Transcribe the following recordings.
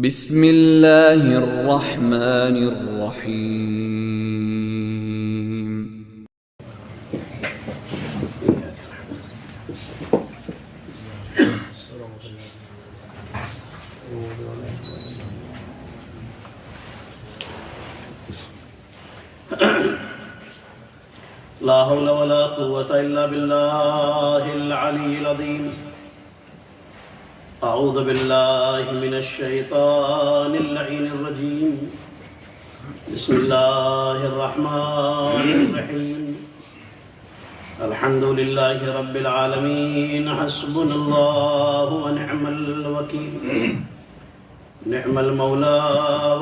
بسم اللہ الرحمن الرحیم۔ لا حول ولا قوة إلا بالله العلي العظيم۔ أعوذ بالله من الشيطان اللعين الرجيم۔ بسم الله الرحمن الرحيم۔ الحمد لله رب العالمين، حسبنا الله ونعم الوكيل، نعم المولى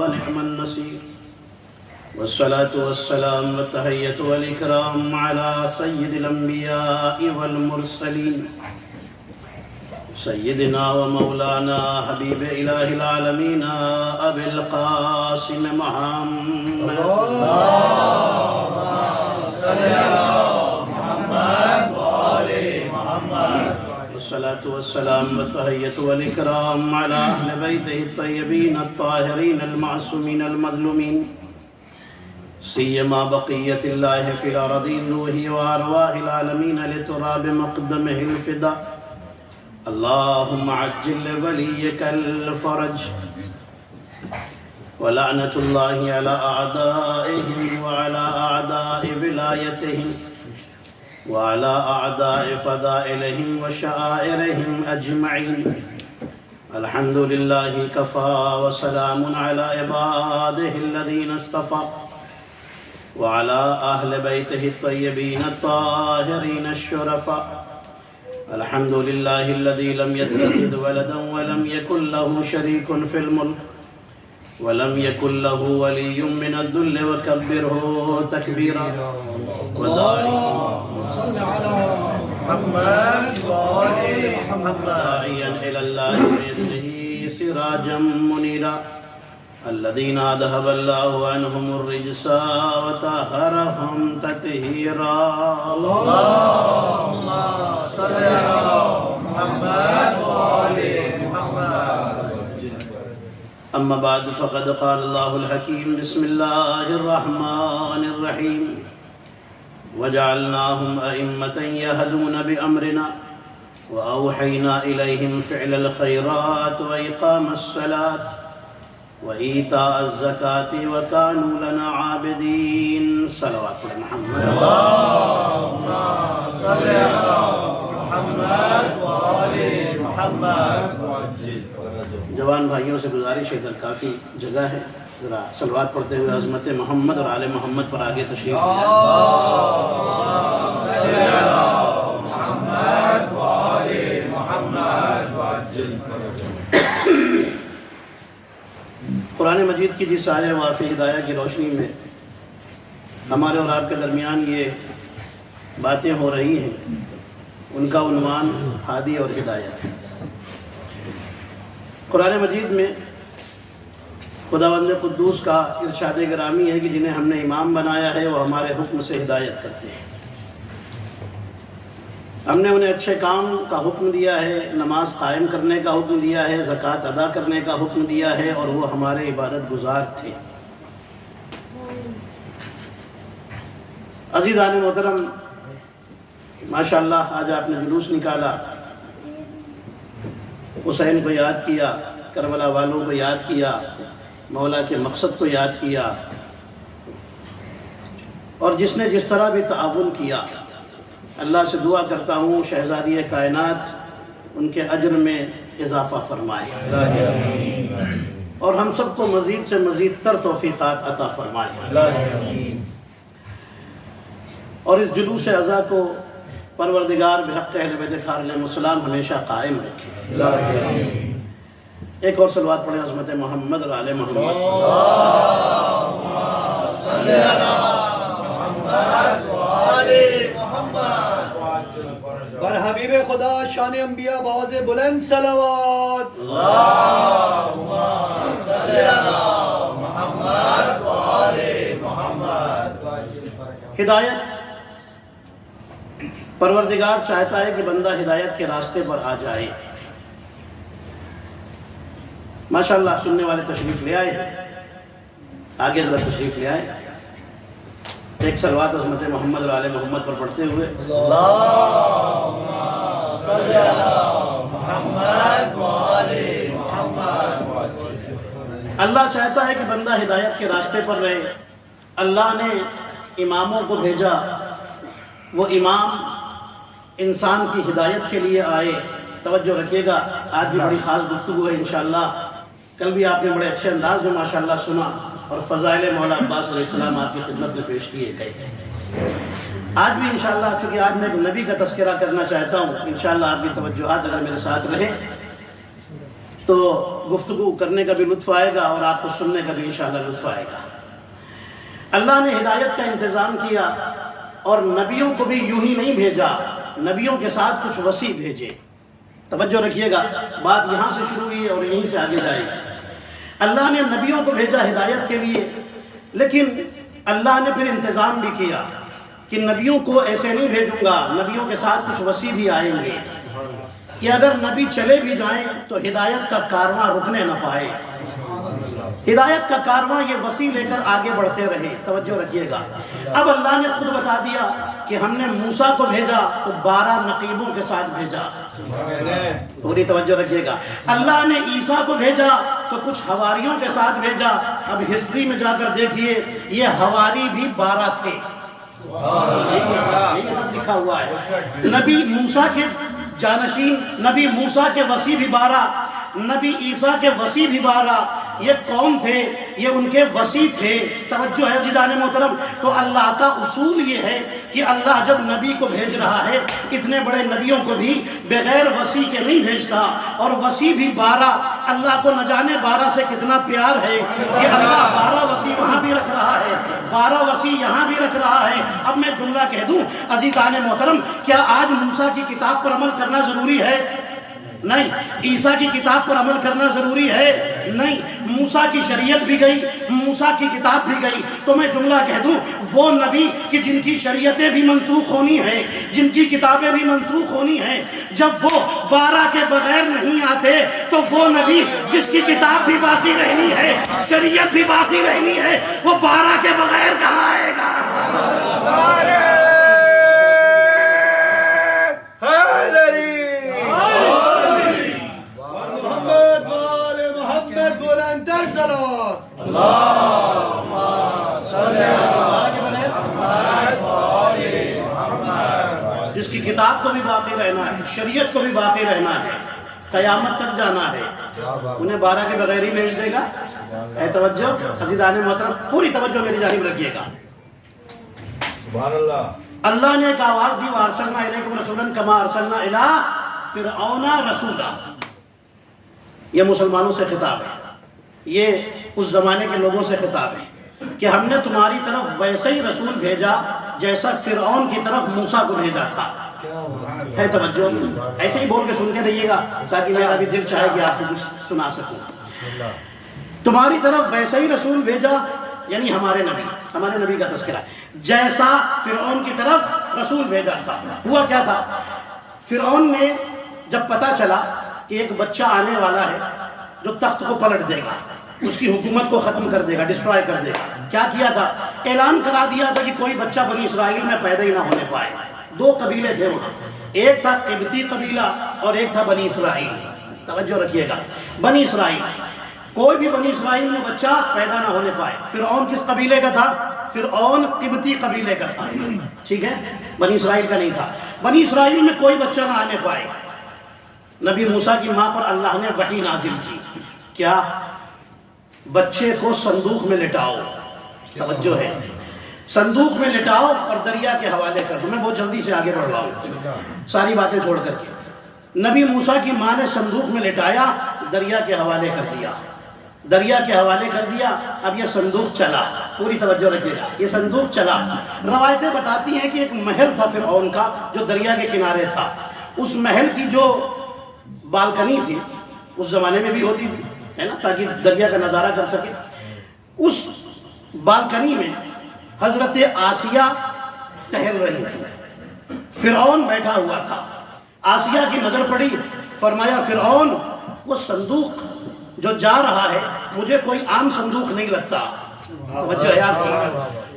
ونعم النصير، والصلاة والسلام والتحية والإكرام على سيد الأنبياء والمرسلين، سيدنا ومولانا حبيب إله العالمين أبي القاسم محمد، اللهم صل على محمد وآل محمد، والصلاة والسلام والتحية والإكرام على أهل بيته الطيبين الطاهرين المعصومين المظلومين، سيما بقية الله في الأرضين روحه وأرواح العالمين لتراب مقدمه الفداء، اللهم عجل لوليك الفرج، ولعنة الله على أعدائهم وعلى أعداء ولايتهم وعلى أعداء فضائلهم وشعائرهم أجمعين، الحمد لله كفى وسلام على عباده الذين اصطفى، وعلى أهل بيته الطيبين الطاهرين الشرفاء، الحمد لله الذي لم يتخذ ولدا ولم يكن له شريك في الملك ولم يكن له ولي من الذل وكبره تكبيرا، داعيا إلى الله بإذنه سراجا منيرا، الذين أذهب الله عنهم الرجس وطهرهم تطهيرا، اللهم صل على محمد وآل محمد، أما بعد فقد قال الله الحكيم، بسم الله الرحمن الرحيم، وجعلناهم أئمة يهدون بأمرنا وأوحينا إليهم فعل الخيرات وإقام الصلاة وإيتاء الزكاة وكانوا لنا عابدين، صلوات محمد، اللهم صل على محمد وآل محمد۔ جوان بھائیوں سے گزارش ہے، ادھر کافی جگہ ہے، ذرا صلوات پڑھتے ہوئے عظمت محمد اور آل محمد پر آگے تشریف لے جائیں۔ قرآن مجید کی جس آیہ واضح ہدایہ کی روشنی میں ہمارے اور آپ کے درمیان یہ باتیں ہو رہی ہیں، ان کا عنوان ہادی اور ہدایت ہے۔ قرآن مجید میں خداوند قدوس کا ارشاد گرامی ہے کہ جنہیں ہم نے امام بنایا ہے وہ ہمارے حکم سے ہدایت کرتے ہیں، ہم نے انہیں اچھے کام کا حکم دیا ہے، نماز قائم کرنے کا حکم دیا ہے، زکوٰۃ ادا کرنے کا حکم دیا ہے، اور وہ ہمارے عبادت گزار تھے۔ عزیزان محترم، ماشاءاللہ آج آپ نے جلوس نکالا، حسین کو یاد کیا، کربلا والوں کو یاد کیا، مولا کے مقصد کو یاد کیا، اور جس نے جس طرح بھی تعاون کیا، اللہ سے دعا کرتا ہوں شہزادی کائنات ان کے اجر میں اضافہ فرمائے، اور ہم سب کو مزید سے مزید تر توفیقات عطا فرمائے، اور اس جلوس عزا کو پروردگار بحق اہل بیت خار علیہ السلام ہمیشہ قائم رکھے۔ ایک اور صلوات پڑھیں عظمت محمد اور آل محمد، اللہم صل علی محمد وآل محمد، بر حبیب خدا شان انبیاء باوز بلند صلوات، اللہم صل علی محمد وآل محمد۔ ہدایت، پروردگار چاہتا ہے کہ بندہ ہدایت کے راستے پر آ جائے، ماشاءاللہ سننے والے تشریف لے آئے ہیں، آگے ذرا تشریف لے آئے، ایک صلوات عظمت محمد اور آل محمد پر پڑھتے ہوئے اللہ چاہتا ہے کہ بندہ ہدایت کے راستے پر رہے۔ اللہ نے اماموں کو بھیجا، وہ امام انسان کی ہدایت کے لیے آئے۔ توجہ رکھیے گا، آج بھی بڑی خاص گفتگو ہے انشاءاللہ۔ کل بھی آپ نے بڑے اچھے انداز میں ماشاءاللہ سنا، اور فضائل مولا عباس علیہ السلام آپ کی خدمت میں پیش کیے گئے۔ آج بھی انشاءاللہ، چونکہ آج میں ایک نبی کا تذکرہ کرنا چاہتا ہوں، انشاءاللہ آپ کی توجہات اگر میرے ساتھ رہیں تو گفتگو کرنے کا بھی لطف آئے گا اور آپ کو سننے کا بھی انشاءاللہ لطف آئے گا۔ اللہ نے ہدایت کا انتظام کیا، اور نبیوں کو بھی یوں ہی نہیں بھیجا، نبیوں کے ساتھ کچھ وسیع بھیجے۔ توجہ رکھیے گا، بات یہاں سے شروع ہوئی ہے اور یہیں سے آگے جائے گی۔ اللہ نے نبیوں کو بھیجا ہدایت کے لیے، لیکن اللہ نے پھر انتظام بھی کیا کہ نبیوں کو ایسے نہیں بھیجوں گا، نبیوں کے ساتھ کچھ وسیع بھی آئیں گے کہ اگر نبی چلے بھی جائیں تو ہدایت کا کارواں رکنے نہ پائے، ہدایت کا کارواں یہ وسیع لے کر آگے بڑھتے رہے۔ توجہ رکھیے گا، اب اللہ نے خود بتا دیا کہ ہم نے موسیٰ کو بھیجا تو 12 نقیبوں کے ساتھ بھیجا۔ پوری توجہ رکھیے گا، اللہ نے عیسیٰ کو بھیجا تو کچھ حواریوں کے ساتھ بھیجا۔ اب ہسٹری میں جا کر دیکھیے، یہ حواری بھی 12 تھے، یہی لکھا ہوا ہے۔ نبی موسیٰ کے جانشین، نبی موسیٰ کے وسیع بھی 12، نبی عیسیٰ کے وسیع بھی 12۔ یہ کون تھے؟ یہ ان کے وسیع تھے۔ توجہ ہے عزیزان محترم، تو اللہ کا اصول یہ ہے کہ اللہ جب نبی کو بھیج رہا ہے، اتنے بڑے نبیوں کو بھی بغیر وسیع کے نہیں بھیجتا، اور وسیع بھی 12۔ اللہ کو نہ جانے 12 سے کتنا پیار ہے کہ اللہ 12 وسیع وہاں بھی رکھ رہا ہے، 12 وسیع یہاں بھی رکھ رہا ہے۔ اب میں جملہ کہہ دوں عزیزان محترم، کیا آج موسیٰ کی کتاب پر عمل کرنا ضروری ہے؟ نہیں۔ عیسیٰ کی کتاب پر عمل کرنا ضروری ہے؟ نہیں۔ موسیٰ کی شریعت بھی گئی، موسیٰ کی کتاب بھی گئی۔ تو میں جملہ کہہ دوں، وہ نبی کہ جن کی شریعتیں بھی منسوخ ہونی ہیں، جن کی کتابیں بھی منسوخ ہونی ہیں، جب وہ 12 کے بغیر نہیں آتے تو وہ نبی جس کی کتاب بھی باقی رہنی ہے، شریعت بھی باقی رہنی ہے، وہ 12 کے بغیر کہاں آئے گا؟ جس کی کتاب کو بھی باقی رہنا ہے، شریعت کو بھی باقی رہنا ہے، قیامت تک جانا ہے، انہیں 12 کے بغیر ہی بھیج دے گا۔ اے توجہ عزیزان محترم، پوری توجہ میری جانب رکھیے گا۔ سبحان اللہ۔ اللہ نے ایک آواز دی، وَأَرْسَلْنَا إِلَيْكُمْ رَسُولًا كَمَا أَرْسَلْنَا إِلَىٰ فِرْعَوْنَ رَسُولًا۔ یہ مسلمانوں سے خطاب ہے، یہ اس زمانے کے لوگوں سے خطاب ہے کہ ہم نے تمہاری طرف ویسے ہی رسول بھیجا جیسا فرعون کی طرف موسیٰ کو بھیجا تھا۔ ہے توجہ، ایسے ہی بول کے سنتے رہیے گا تاکہ میرا بھی دل چاہے کہ آپ کو کچھ سنا سکوں۔ تمہاری طرف ویسا ہی رسول بھیجا، یعنی ہمارے نبی کا تذکرہ، جیسا فرعون کی طرف رسول بھیجا تھا۔ ہوا کیا تھا؟ فرعون نے جب پتا چلا کہ ایک بچہ آنے والا ہے جو تخت کو پلٹ دے گا، اس کی حکومت کو ختم کر دے گا، ڈسٹرائے کر دے گا، کیا کیا تھا؟ اعلان کرا دیا تھا کہ کوئی بچہ بنی اسرائیل میں پیدا ہی نہ ہونے پائے۔ 2 قبیلے تھے وہاں، ایک تھا قبطی قبیلہ اور ایک تھا بنی اسرائیل۔ توجہ رکھیے گا، بنی اسرائیل، کوئی بھی بنی اسرائیل میں بچہ پیدا نہ ہونے پائے۔ فرعون کس قبیلے کا تھا؟ فرعون قبطی قبیلے کا تھا، ٹھیک ہے، بنی اسرائیل کا نہیں تھا۔ بنی اسرائیل میں کوئی بچہ نہ آنے پائے۔ نبی موسیٰ کی ماں پر اللہ نے وحی نازل کی، کیا؟ بچے کو صندوق میں لٹاؤ۔ توجہ ہے، صندوق میں لٹاؤ اور دریا کے حوالے کر دو۔ میں بہت جلدی سے آگے بڑھ رہا ہوں ساری باتیں چھوڑ کر کے۔ نبی موسیٰ کی ماں نے صندوق میں لٹایا، دریا کے حوالے کر دیا، دریا کے حوالے کر دیا۔ اب یہ صندوق چلا، پوری توجہ رکھیے گا، یہ صندوق چلا۔ روایتیں بتاتی ہیں کہ ایک محل تھا فرعون کا جو دریا کے کنارے تھا۔ اس محل کی جو بالکنی تھی، اس زمانے میں بھی ہوتی تھی، ہے نا، تاکہ دریا کا نظارہ کر سکے۔ اس بالکنی میں حضرت آسیہ ٹہل رہی تھی، فرعون بیٹھا ہوا تھا۔ آسیہ کی نظر پڑی، فرمایا فرعون وہ صندوق جو جا رہا ہے مجھے کوئی عام صندوق نہیں لگتا. توجہ ہے آپ کی.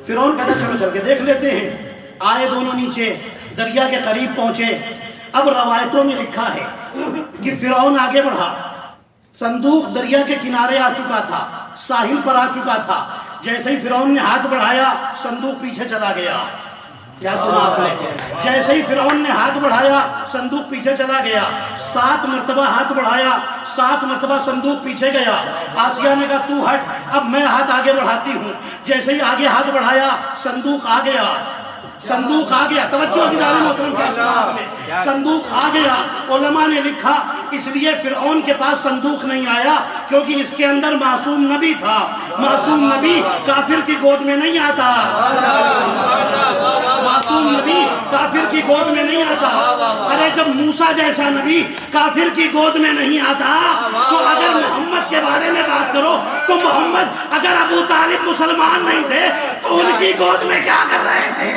فرعون کہتا چلو چل کے دیکھ لیتے ہیں. آئے دونوں نیچے دریا کے قریب پہنچے. اب روایتوں میں لکھا ہے کہ فرعون آگے بڑھا, صندوق دریا کے کنارے آ چکا تھا, ساحل پر آ چکا تھا. جیسے ہی فرعون نے ہاتھ بڑھایا صندوق پیچھے چلا گیا. کیا سنا آپ نے؟ جیسے ہی فرعون نے ہاتھ بڑھایا صندوق پیچھے چلا گیا. 7 مرتبہ ہاتھ بڑھایا, 7 مرتبہ صندوق پیچھے گیا. آسیہ نے کہا تو ہٹ, اب میں ہاتھ آگے بڑھاتی ہوں. جیسے ہی آگے ہاتھ بڑھایا صندوق آ گیا. صندوق آ گیا. توجہ جناب محترم, کیا سنا آپ نے؟ صندوق آ گیا. علماء نے لکھا اس لیے فرعون کے پاس صندوق نہیں آیا کیونکہ اس کے اندر معصوم نبی تھا. معصوم نبی کافر کی گود میں نہیں آتا. معصوم نبی کافر کی گود میں نہیں آتا. ارے جب موسیٰ جیسا نبی کافر کی گود میں نہیں آتا تو اگر محمد کے بارے میں بات کرو تو محمد اگر ابو طالب مسلمان نہیں تھے تو ان کی گود میں کیا کر رہے تھے؟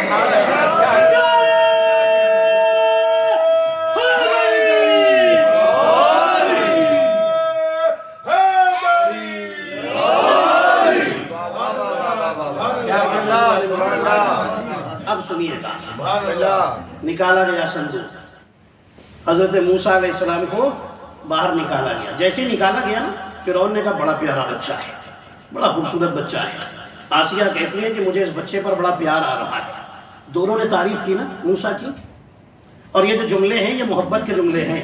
اب سنیے گا. نکالا گیا صندوق. حضرت موسیٰ علیہ السلام کو باہر نکالا گیا. جیسے ہی نکالا گیا نا, فرعون نے کہا بڑا پیارا بچہ ہے, بڑا خوبصورت بچہ ہے. آسیہ کہتی ہے کہ مجھے اس بچے پر بڑا پیار آ رہا ہے. دونوں نے تعریف کی نا موسیٰ کی. اور یہ جو جملے ہیں یہ محبت کے جملے ہیں.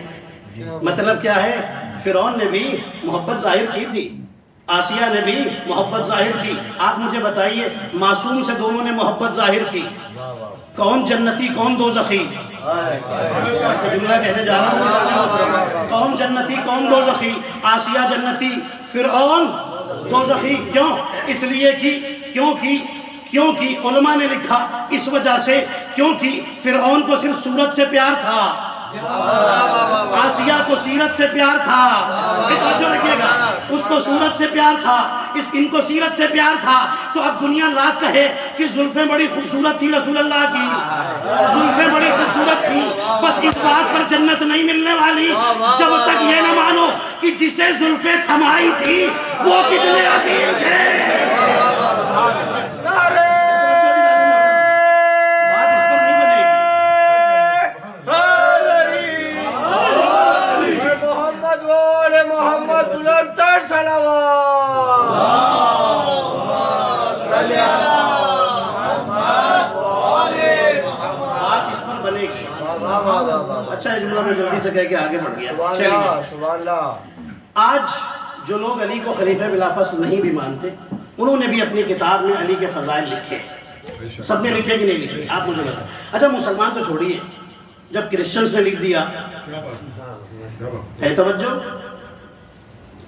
مطلب کیا ہے؟ فرعون نے بھی محبت ظاہر کی تھی, آسیہ نے بھی محبت ظاہر کی. آپ مجھے بتائیے معصوم سے دونوں نے محبت ظاہر کی, کون جنتی کون دوزخی؟ جملہ کہنے جا رہا ہوں, کون جنتی کون دوزخی؟ آسیہ جنتی, فرعون دوزخی. کیوں؟ اس لیے کیونکہ علماء نے لکھا اس وجہ سے کیونکہ فرعون کو صرف صورت سے پیار تھا, آسیہ کو سیرت سے پیار تھا. توجہ رکھیے گا, اس کو صورت سے پیار تھا, ان کو سیرت سے پیار تھا. تو اب دنیا لاکھ کہے کہ زلفیں بڑی خوبصورت تھی رسول اللہ کی, زلفیں بڑی خوبصورت تھی, بس اس بات پر جنت نہیں ملنے والی جب تک یہ نہ مانو کہ جسے زلفیں تھمائی تھی وہ کتنے عظیم تھے. اچھا یہ جملہ میں جلدی سے کہہ کے آگے بڑھ گیا. آج جو لوگ علی کو خلیفہ بلا فصل نہیں بھی مانتے, انہوں نے بھی اپنی کتاب میں علی کے فضائل لکھے. سب نے لکھے کہ نہیں لکھے؟ آپ مجھے بتائیں. اچھا مسلمان تو چھوڑیے, جب کرسچنز نے لکھ دیا ہے, توجہ,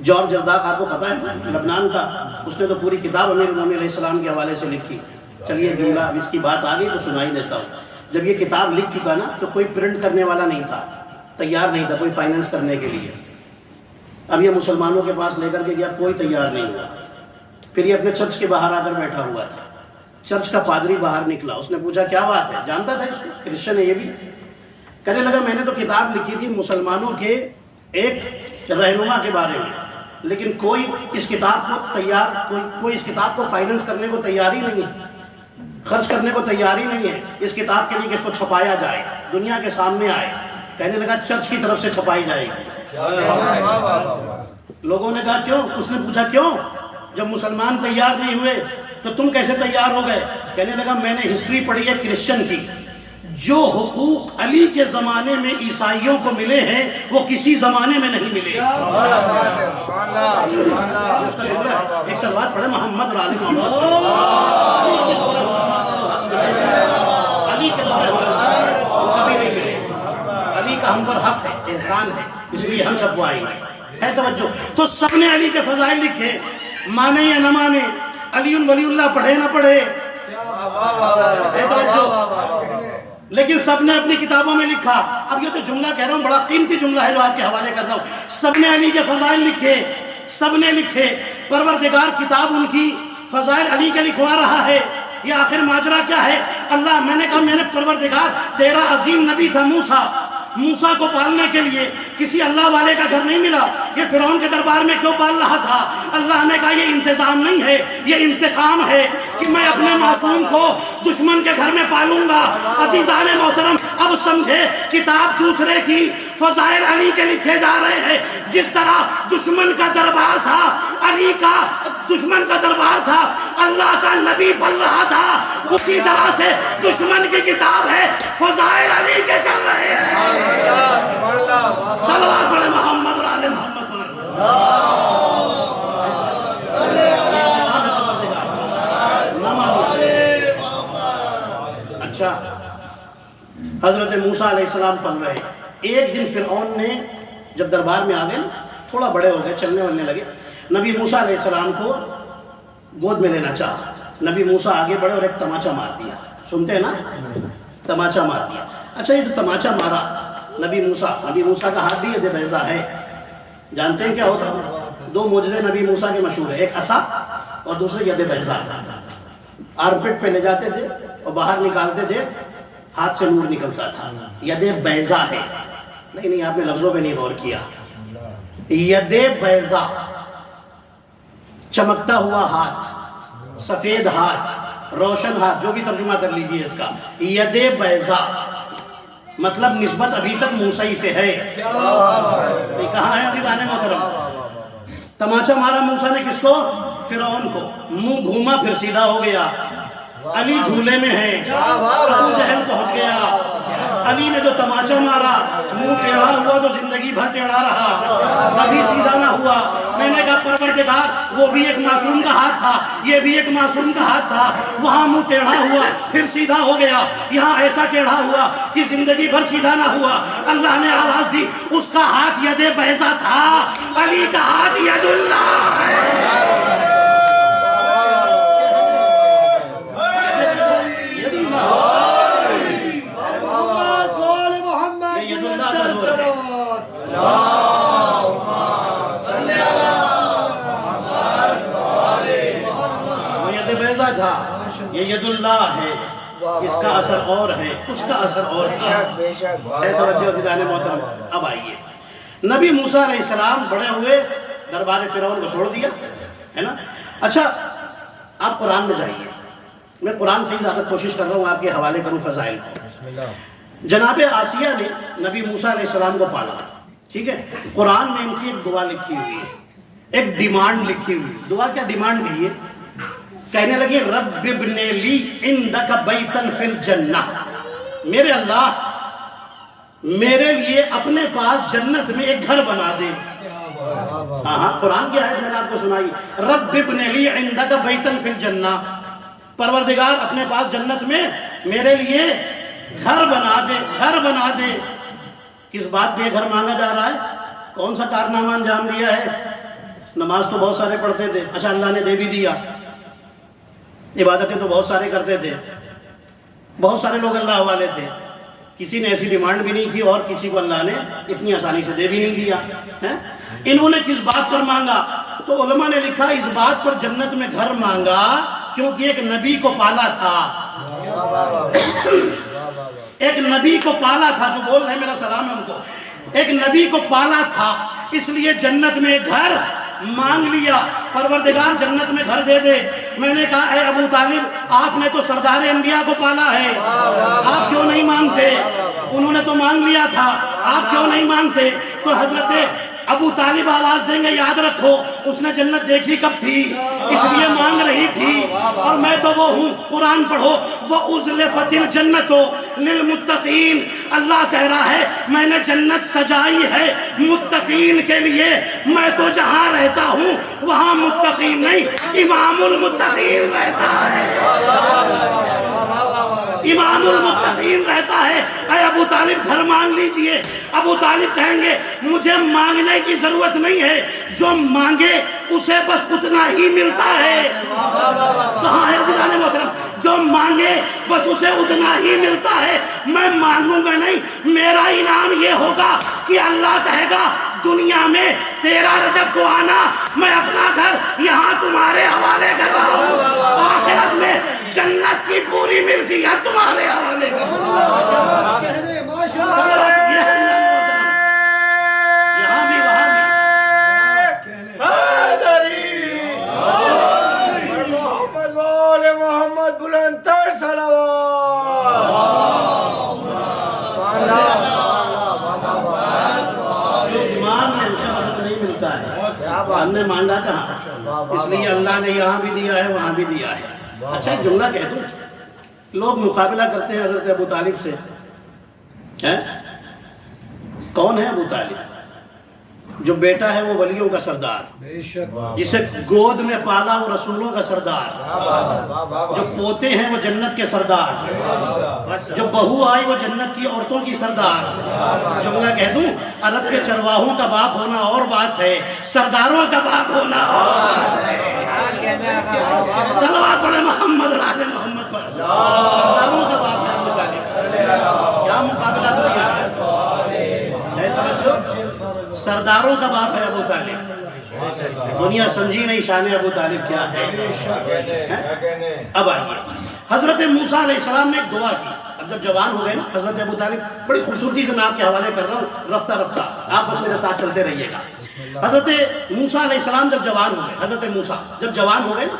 جارج جرداق آپ کو پتا ہے لبنان کا, اس نے تو پوری کتاب امیر المومنین علیہ السلام کے حوالے سے لکھی. چلیے جملہ اب اس کی بات آ گئی تو سنائی دیتا ہوں. جب یہ کتاب لکھ چکا نا تو کوئی پرنٹ کرنے والا نہیں تھا, تیار نہیں تھا کوئی فائننس کرنے کے لیے. اب یہ مسلمانوں کے پاس لے کر کے گیا, کوئی تیار نہیں ہوا. پھر یہ اپنے چرچ کے باہر آ کر بیٹھا ہوا تھا. چرچ کا پادری باہر نکلا, اس نے پوچھا کیا بات ہے؟ جانتا تھا اس کو, کرسچن ہے یہ بھی. کہنے لگا میں نے تو کتاب لکھی تھی مسلمانوں کے ایک رہنما کے بارے میں, لیکن کوئی اس کتاب کو کوئی اس کتاب کو فائننس کرنے کو تیار ہی نہیں ہے, خرچ کرنے کو تیار ہی نہیں ہے اس کتاب کے لیے کہ اس کو چھپایا جائے, دنیا کے سامنے آئے. کہنے لگا چرچ کی طرف سے چھپائی جائے گی. لوگوں نے کہا کیوں؟ اس نے پوچھا کیوں؟ جب مسلمان تیار نہیں ہوئے تو تم کیسے تیار ہو گئے؟ کہنے لگا میں نے ہسٹری پڑھی ہے کرسچن کی, جو حقوق علی کے زمانے میں عیسائیوں کو ملے ہیں وہ کسی زمانے میں نہیں ملے. ایک سلوات پڑھے محمد علی کے دور کبھی نہیں ملے. علی کا ہم پر حق ہے, احسان ہے, اس لیے ہم چھپوائیں گے. ہے توجہ. تو سب نے علی کے فضائل لکھے, مانے یا نہ مانے, علی ولی اللہ پڑھے نہ پڑھے, ہے توجہ, لیکن سب نے اپنی کتابوں میں لکھا. اب یہ تو جملہ کہہ رہا ہوں, بڑا قیمتی جملہ ہے جو آپ کے حوالے کر رہا ہوں. سب نے علی کے فضائل لکھے, سب نے لکھے. پروردگار کتاب ان کی فضائل علی کے لکھوا رہا ہے. یہ آخر ماجرا کیا ہے؟ اللہ, میں نے کہا میں نے پروردگار تیرا عظیم نبی تھا موسیٰ, موسیٰ کو پالنے کے لیے کسی اللہ والے کا گھر نہیں ملا، یہ فرعون کے دربار میں کیوں پال رہا تھا؟ اللہ نے کہا یہ انتظام نہیں ہے، یہ انتقام ہے کہ میں اپنے معصوم کو دشمن کے گھر میں پالوں گا۔ عزیزان محترم، اب سمجھے کتاب دوسرے کی، فضائل علی کے لکھے جا رہے ہیں۔ جس طرح دشمن کا دربار تھا، علی کا دشمن کا دربار تھا، اللہ کا نبی پل رہا تھا، اسی طرح سے دشمن کی کتاب ہے، فضائل علی کے چل رہے ہیں۔ صلوات پڑھے محمد اور آل محمد پر۔ اچھا، حضرت موسیٰ علیہ السلام پل رہے۔ ایک دن فرعون نے جب دربار میں آ گئے، تھوڑا بڑے ہو گئے، چلنے ولنے لگے، نبی موسیٰ علیہ السلام کو گود میں لینا چاہا۔ نبی موسیٰ آگے بڑھے اور ایک تماچا مار دیا۔ سنتے ہیں نا، تماچا مار دیا۔ اچھا، یہ جو تماچا مارا نبی موسیٰ کا ہاتھ بھی ید بیضا ہے۔ جانتے ہیں کیا ہوتا ہے؟ دو معجزے نبی موسیٰ کے مشہور ہیں، ایک عصا اور دوسرے ید بیضا۔ آرمپٹ پہ لے جاتے تھے اور باہر نکالتے تھے، ہاتھ سے نور نکلتا تھا۔ ید بیضا ہے۔ نہیں، آپ نے لفظوں پہ نہیں غور کیا۔ ید بیضا، چمکتا ہوا ہاتھ، سفید ہاتھ، روشن ہاتھ، جو بھی ترجمہ کر لیجئے اس کا۔ ید بیضا مطلب نسبت ابھی تک موسیٰ سے ہے۔ کہاں ہے عزیزان محترم؟ تماچا مارا موسیٰ نے کس کو؟ فرعون کو۔ منہ گھوما پھر سیدھا ہو گیا۔ علی جھولے میں ہے، ابو جہل پہنچ گیا۔ علی نے جو تماچا مارا، منہ ٹیڑھا ہوا تو زندگی بھر ٹیڑھا رہا، کبھی سیدھا نہ ہوا۔ میں نے کہا پروردگار، وہ بھی ایک معصوم کا ہاتھ تھا، یہ بھی ایک معصوم کا ہاتھ تھا، وہاں منہ ٹیڑھا ہوا پھر سیدھا ہو گیا، یہاں ایسا ٹیڑھا ہوا کہ زندگی بھر سیدھا نہ ہوا۔ اللہ نے آواز دی، اس کا ہاتھ ید بیضا تھا، علی کا ہاتھ ید اللہ ہے۔ تھا یہ ید اللہ ہے، اس کا اثر اور ہے، اس کا اثر اور تھا۔ اے توجہ عزیزان محترم، اب آئیے، نبی موسیٰ علیہ السلام بڑے ہوئے، دربار فرعون کو چھوڑ دیا ہے نا۔ اچھا، آپ قرآن میں جائیے، میں قرآن سے ہی زیادہ کوشش کر رہا ہوں آپ کے حوالے کروں فضائل کو۔ جناب آسیہ نے نبی موسیٰ علیہ السلام کو پالا، ٹھیک ہے؟ قرآن میں ان کی ایک دعا لکھی ہوئی ہے، ایک ڈیمانڈ لکھی ہوئی ہے۔ دعا کیا ڈیمانڈ دی ہے؟ کہنے لگے رب ابن لی عندک بیتن فی الجنہ، میرے اللہ میرے لیے اپنے پاس جنت میں ایک گھر بنا دے۔ ہاں، قرآن کی آیت میں نے آپ کو سنائی، رب ابن لی عندک بیتن فی الجنہ، پروردگار اپنے پاس جنت میں میرے لیے گھر بنا دے، گھر بنا دے۔ کس بات پہ گھر مانگا جا رہا ہے؟ کون سا کارنامہ انجام دیا ہے؟ نماز تو بہت سارے پڑھتے تھے، اچھا اللہ نے دے بھی دیا۔ عبادتیں تو بہت سارے کرتے تھے، بہت سارے لوگ اللہ والے تھے، کسی نے ایسی ڈیمانڈ بھی نہیں کی اور کسی کو اللہ نے اتنی آسانی سے دے بھی نہیں دیا۔ انہوں نے کس بات پر مانگا؟ تو علماء نے لکھا اس بات پر جنت میں گھر مانگا کیونکہ ایک نبی کو پالا تھا، ایک نبی کو پالا تھا، جو بول رہے ہیں میرا سلام ہے ان کو، ایک نبی کو پالا تھا، اس لیے جنت میں گھر مانگ لیا۔ پروردگار جنت میں گھر دے دے۔ میں نے کہا اے ابو طالب، آپ نے تو سردار انبیاء کو پالا ہے، آپ کیوں نہیں مانگتے؟ انہوں نے تو مانگ لیا تھا، آپ کیوں نہیں مانگتے؟ تو حضرت ابو طالب آواز دیں گے، یاد رکھو اس نے جنت دیکھی کب تھی، اس لیے مانگ رہی تھی، اور میں تو وہ ہوں۔ قرآن پڑھو، وَأُزْلِفَتِ الْجَنَّةُ لِلْمُتَّقِينَ، اللہ کہہ رہا ہے میں نے جنت سجائی ہے متقین کے لیے۔ میں تو جہاں رہتا ہوں وہاں متقین نہیں، امام المتقین رہتا ہے، امام المتقین رہتا ہے۔ اے ابو طالب گھر مانگ لیجئے۔ ابو طالب کہیں گے مجھے مانگنے کی ضرورت نہیں ہے، جو مانگے اسے بس اتنا ہی ملتا ہے۔ کہاں ہے عزیزان محترم؟ جو مانگے بس اسے اتنا ہی ملتا ہے۔ میں مانگوں گا نہیں، میرا انعام یہ ہوگا کہ اللہ کہے گا دنیا میں 13 رجب کو آنا، میں اپنا گھر یہاں تمہارے حوالے کر رہا ہوں، آخرت میں جنت کی پوری ملکیت تمہارے حوالے کر رہا ہوں۔ بعد بلند تر جو مانگ لے اسے وقت نہیں ملتا ہے، ہم نے مانگا کہاں؟ اس لیے اللہ نے یہاں بھی دیا ہے وہاں بھی دیا ہے۔ اچھا ایک جملہ کہہ دوں، لوگ مقابلہ کرتے ہیں حضرت ابو طالب سے، کون ہے ابو طالب؟ جو بیٹا ہے وہ ولیوں کا سردار، جسے گود میں پالا وہ رسولوں کا سردار، جو پوتے ہیں وہ جنت کے سردار، جو بہو آئی وہ جنت کی عورتوں کی سردار۔ جملہ کہہ دوں، عرب کے چرواہوں کا باپ ہونا اور بات ہے، سرداروں کا باپ ہونا اور بات ہے۔ صلوات پڑھے محمد اور آل محمد پر۔ سرداروں کا باپ ہے ابو طالب۔ کیا مقابلہ دنیا ہے؟ سرداروں کا باپ ہے ابو طالب۔ دنیا سمجھی نہیں شان ابو طالب کیا ہے۔ اب آئیے، حضرت موسیٰ علیہ السلام نے ایک دعا کی۔ اب جب جوان ہو گئے نا حضرت ابو طالب، بڑی خوبصورتی سے میں آپ کے حوالے کر رہا ہوں، رفتہ رفتہ آپ بس میرے ساتھ چلتے رہیے گا۔ حضرت موسیٰ علیہ السلام جب جوان ہو گئے، حضرت موسیٰ جب جوان ہو گئے نا،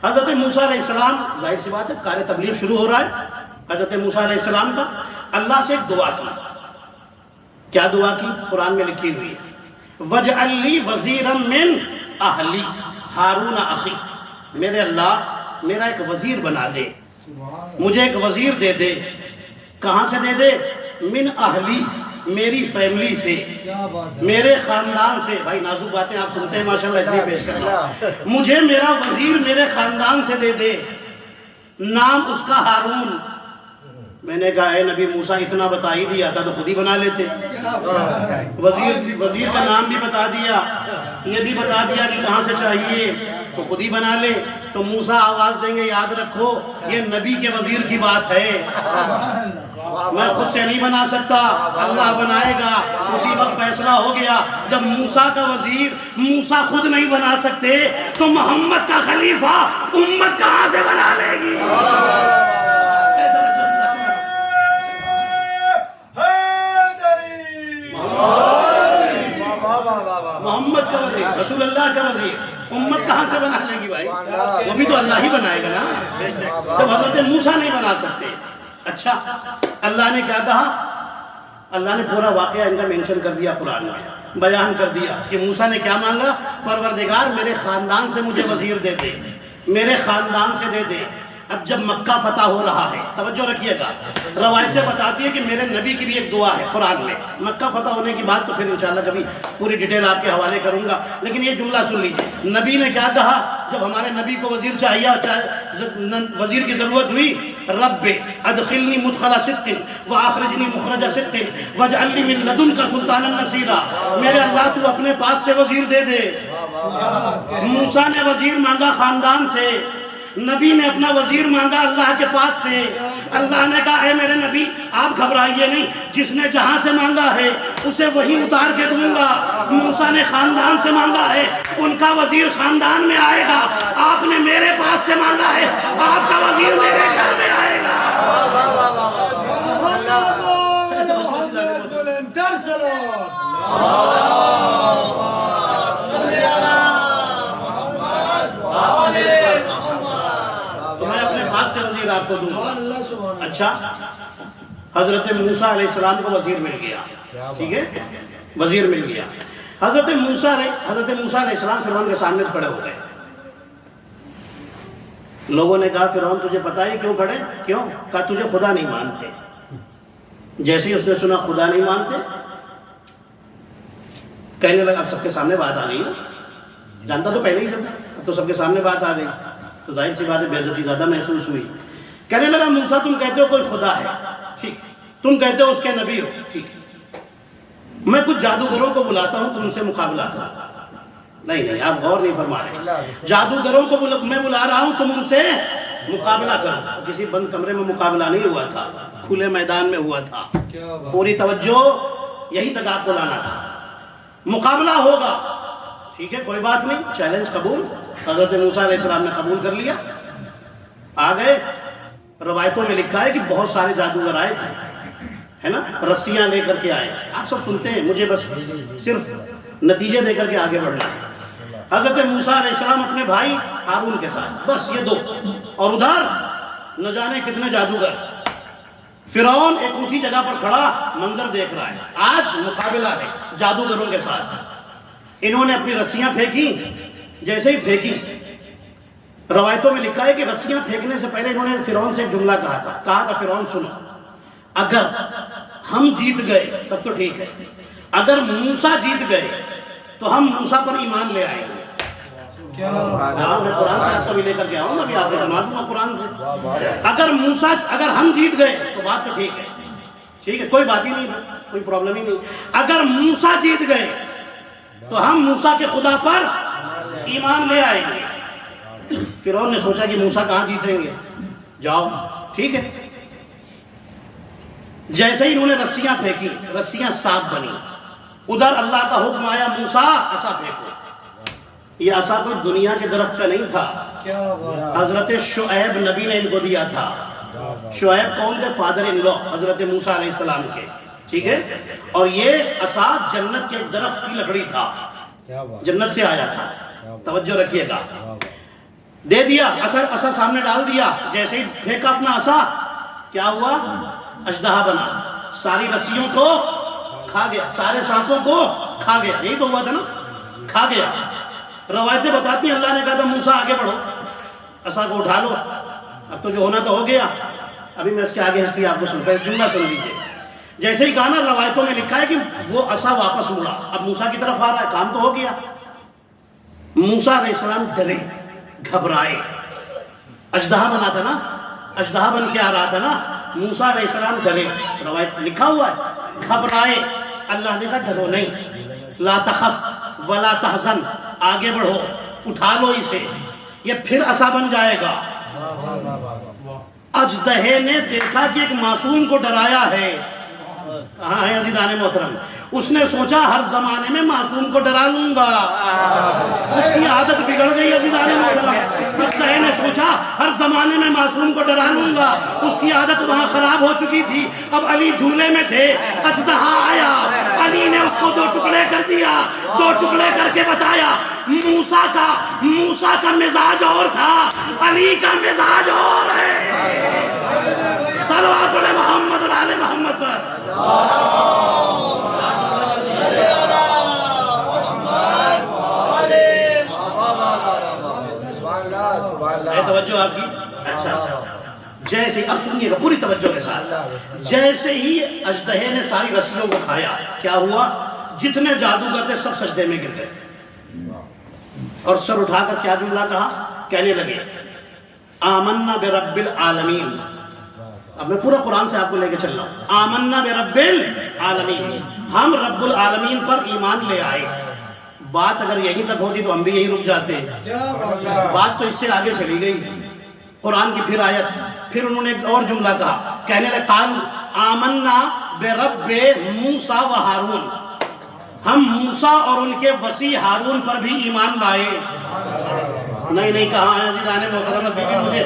حضرت موسیٰ علیہ السلام، ظاہر سی بات ہے کار تبلیغ شروع ہو رہا ہے حضرت موسیٰ علیہ السلام کا، اللہ سے ایک دعا کی۔ کیا دعا کی؟ قرآن میں لکھی ہوئی ہے، وَجْعَلْ لِي وَزِيرًا مِّنْ أَهْلِي هَارُونَ أَخِي، میرے اللہ میرا ایک وزیر بنا دے، مجھے ایک وزیر دے دے۔ کہاں سے دے دے؟ من اہلی، میری فیملی سے، میرے خاندان سے۔ بھائی نازک باتیں آپ سنتے ہیں ماشاءاللہ، اس لیے پیش کر رہا ہوں۔ مجھے میرا وزیر میرے خاندان سے دے دے، نام اس کا ہارون۔ میں نے کہا اے نبی موسیٰ اتنا بتا ہی دیا تھا تو خود ہی بنا لیتے۔ وزیر کا نام بھی بتا دیا، یہ بھی بتا دیا کہ کہاں سے چاہیے تو خود ہی بنا لے۔ تو موسیٰ آواز دیں گے یاد رکھو یہ نبی کے وزیر کی بات ہے، میں خود سے نہیں بنا سکتا، اللہ بنائے گا۔ اسی وقت فیصلہ ہو گیا، جب موسیٰ کا وزیر موسیٰ خود نہیں بنا سکتے تو محمد کا خلیفہ امت کہاں سے بنا لے گی؟ محمد کا وزیر، رسول اللہ کا وزیر امت کہاں سے بنا لے گی بھائی؟ وہ بھی تو اللہ ہی بنائے گا نا، جب حضرت موسیٰ نہیں بنا سکتے۔ اچھا اللہ نے کیا کہا؟ اللہ نے پورا واقعہ ان کا مینشن کر دیا، قرآن میں بیان کر دیا کہ موسیٰ نے کیا مانگا؟ پروردگار میرے خاندان سے مجھے وزیر دے دے، میرے خاندان سے دے دے۔ اب جب مکہ فتح ہو رہا ہے، توجہ رکھیے گا، روایتیں بتاتی ہیں کہ میرے نبی کی بھی ایک دعا ہے قرآن میں۔ مکہ فتح ہونے کی بات تو پھر انشاءاللہ کبھی پوری ڈیٹیل آپ کے حوالے کروں گا، لیکن یہ جملہ سن لیجیے۔ نبی نے کیا کہا جب ہمارے نبی کو وزیر چاہیے، وزیر کی ضرورت ہوئی؟ رب ادخلنی مدخل صدق واخرجنی مخرج صدق واجعل لی من لدنک سلطانا نصیرا، میرے اللہ تو اپنے پاس سے وزیر دے دے۔ موسیٰ نے وزیر مانگا خاندان سے، نبی نے اپنا وزیر مانگا اللہ کے پاس سے۔ اللہ نے کہا اے میرے نبی آپ گھبرائیے نہیں، جس نے جہاں سے مانگا ہے اسے وہی اتار کے دوں گا۔ موسیٰ نے خاندان سے مانگا ہے، ان کا وزیر خاندان میں آئے گا۔ آپ نے میرے پاس سے مانگا ہے، آپ کا وزیر میرے گھر میں آئے گا۔ سے وزیر آپ کو دوں گا۔ اچھا حضرت موسیٰ علیہ السلام کو وزیر مل گیا، ٹھیک ہے، وزیر مل گیا۔ حضرت موسیٰ علیہ السلام فرعون کے سامنے کھڑے ہو گئے۔ لوگوں نے کہا فرعون تجھے پتا ہے کیوں کھڑے؟ کیوں؟ کہا تجھے خدا نہیں مانتے۔ جیسے ہی اس نے سنا خدا نہیں مانتے، کہنے لگا اب سب کے سامنے بات آ گئی نا، جانتا تو پہلے ہی سے تھا، اب تو سب کے سامنے بات آ گئی تو ظاہر سی بات ہے بے عزتی زیادہ محسوس ہوئی۔ کہنے لگا موسیٰ تم کہتے ہو کوئی خدا ہے، ٹھیک، تم کہتے ہو اس کے نبی ہو، ٹھیک، میں کچھ جادوگروں کو بلاتا ہوں تم ان سے مقابلہ کرو۔ نہیں آپ غور نہیں فرما رہے، جادوگروں کو میں بلا رہا ہوں تم ان سے مقابلہ کرو۔ کسی بند کمرے میں مقابلہ نہیں ہوا تھا، کھلے میدان میں ہوا تھا۔ پوری توجہ یہی تک آپ کو لانا تھا، مقابلہ ہوگا، ٹھیک ہے کوئی بات نہیں، چیلنج قبول۔ حضرت موسیٰ علیہ السلام نے قبول کر لیا، آ گئے۔ روایتوں میں لکھا ہے کہ بہت سارے جادوگر آئے تھے، ہے نا، رسیاں لے کر کے آئے تھے۔ آپ سب سنتے ہیں، مجھے بس صرف نتیجے دے کر کے آگے بڑھنا ہے۔ حضرت موسیٰ علیہ السلام اپنے بھائی ہارون کے ساتھ، بس یہ دو، اور ادھر نہ جانے کتنے جادوگر. فرعون ایک اونچی جگہ پر کھڑا منظر دیکھ رہا ہے. آج مقابلہ ہے جادوگروں کے ساتھ. انہوں نے اپنی رسیاں پھینکی. جیسے ہی پھینکی, روایتوں میں لکھا ہے کہ رسیاں پھینکنے سے پہلے انہوں نے فرعون سے ایک جملہ کہا تھا فرعون سنو, اگر ہم جیت گئے تب تو ٹھیک ہے, اگر موسیٰ جیت گئے تو ہم موسیٰ پر ایمان لے آئیں گے. میں قرآن سے آپ کو بھی لے کر کے آؤں, ابھی آپ کو سنا دوں گا قرآن سے. اگر ہم جیت گئے تو بات تو ٹھیک ہے, ٹھیک ہے, کوئی بات ہی نہیں, کوئی پرابلم ہی نہیں. اگر موسیٰ جیت گئے تو ہم موسیٰ کے خدا پر ایمان لے آئیں گے. فرعون نے سوچا کہ موسیٰ کہاں جیتیں گے, جاؤ ٹھیک ہے. جیسے ہی انہوں نے رسیاں پھینکی, رسیاں 7 بنی. ادھر اللہ کا حکم آیا, موسیٰ عصا پھینکو. یہ عصا کوئی دنیا کے درخت کا نہیں تھا, حضرت شعیب نبی نے ان کو دیا تھا. شعیب کون تھے؟ فادر ان لو حضرت موسیٰ علیہ السلام کے, ٹھیک ہے. اور یہ عصا جنت کے درخت کی لکڑی تھا, جنت سے آیا تھا. توجہ رکھیے گا. دے دیا, عصا سامنے ڈال دیا. جیسے ہی پھینکا اپنا عصا, کیا ہوا؟ اژدہا بنا. ساری رسیوں کو کھا گیا, سارے سانپوں کو کھا گیا. یہی تو ہوا تھا نا, کھا گیا. روایتیں بتاتی ہیں اللہ نے کہا تھا موسیٰ آگے بڑھو, عصا کو اٹھا لو, اب تو جو ہونا تو ہو گیا. ابھی میں اس کے آگے ہسٹری آپ کو سنتا ہوں, جملہ سن لیجیے. جیسے ہی کہا نا, روایتوں میں لکھا ہے کہ وہ عصا واپس مڑا, اب موسیٰ کی طرف آ رہا ہے, کام تو ہو گیا. موسیٰ علیہ السلام ڈرے, گھبرائے. اژدہا بنا تھا نا, اژدہا بن کے آ رہا تھا نا. موسیٰ علیہ السلام ڈرے, روایت لکھا ہوا ہے, گھبرائے. اللہ نے کہا ڈرو نہیں, لا تخف ولا تحزن, آگے بڑھو, اٹھا لو اسے, یہ پھر عصا بن جائے گا. اژدہے نے دیکھا کہ ایک معصوم کو ڈرایا ہے. کہاں ہے عزیزان محترم؟ اس نے سوچا ہر زمانے میں معصوم کو ڈرا لوں گا. اس کی عادت بگڑ گئی عزیزان محترم. اژدہے نے سوچا ہر زمانے میں معصوم کو ڈرا لوں گا, اس کی عادت وہاں خراب ہو چکی تھی. اب علی جھولے میں تھے, اژدہا آیا, علی نے اس کو 2 ٹکڑے کر دیا. 2 ٹکڑے کر کے بتایا موسیٰ کا مزاج اور تھا, علی کا مزاج اور ہے. صلوات پڑھے محمد اور آل محمد پر. توجہ آپ کی. اچھا, جیسے اب سنیے گا پوری توجہ کے ساتھ. جیسے ہی اژدہے نے ساری رسیوں کو کھایا, کیا ہوا؟ جتنے جادوگر تھے سب سجدے میں گر گئے, اور سر اٹھا کر کیا جملہ کہا؟ کہنے لگے آمنا برب العالمین. اب میں پورا قرآن سے آپ کو لے کے چل رہا ہوں. آمنا برب العالمین, ہم رب العالمین پر ایمان لے آئے. بات اگر یہیں تک ہوتی تو ہم بھی یہیں رک جاتے. بات تو اس سے آگے چلی گئی. قرآن کی پھر آیت, پھر انہوں نے ایک اور جملہ کہا, کہنے لگے قالوا آمنا برب موسیٰ و ہارون, ہم موسیٰ اور ان کے وسیع ہارون پر بھی ایمان لائے. نہیں کہاں ہے عزیزان محترم؟ ابھی بھی مجھے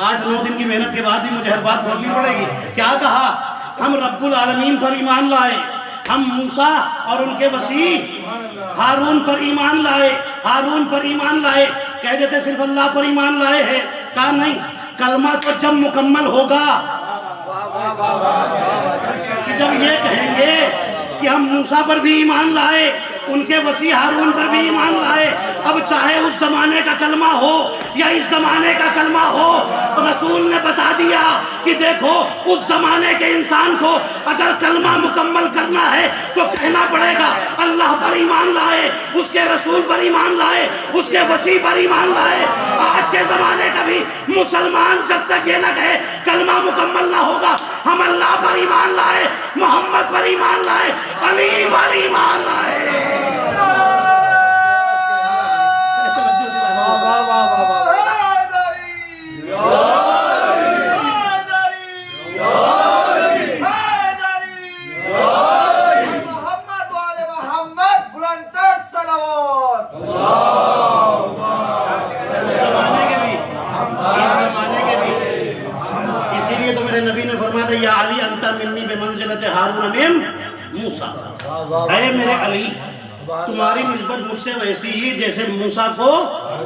8-9 دن کی محنت کے بعد بھی مجھے ہر بات بولنی پڑے گی. کیا کہا؟ ہم رب العالمین پر ایمان لائے, ہم موسیٰ اور ان کے وسیع ہارون پر ایمان لائے. ہارون پر ایمان لائے. کہہ دیتے صرف اللہ پر ایمان لائے ہیں, کہا نہیں, کلمہ تو جب مکمل ہوگا, کہ جب یہ کہیں گے کہ ہم موسیٰ پر بھی ایمان لائے, ان کے وسیع ہارون پر بھی ایمان لائے. اب چاہے اس زمانے کا کلمہ ہو یا اس زمانے کا کلمہ ہو, رسول نے بتا دیا کہ دیکھو اس زمانے کے انسان کو اگر کلمہ مکمل کرنا ہے تو کہنا پڑے گا اللہ پر ایمان لائے, اس کے رسول پر ایمان لائے, اس کے وسیع پر ایمان لائے. آج کے زمانے کا بھی مسلمان جب تک یہ نہ کہے کلمہ مکمل نہ ہوگا ہم اللہ پر ایمان لائے, محمد پر ایمان لائے, علی پر ایمان لائے. یا علی انت منی بمنزلت ہارون من موسیٰ, اے میرے علی تمہاری نسبت مجھ سے ویسی ہی جیسے موسیٰ کو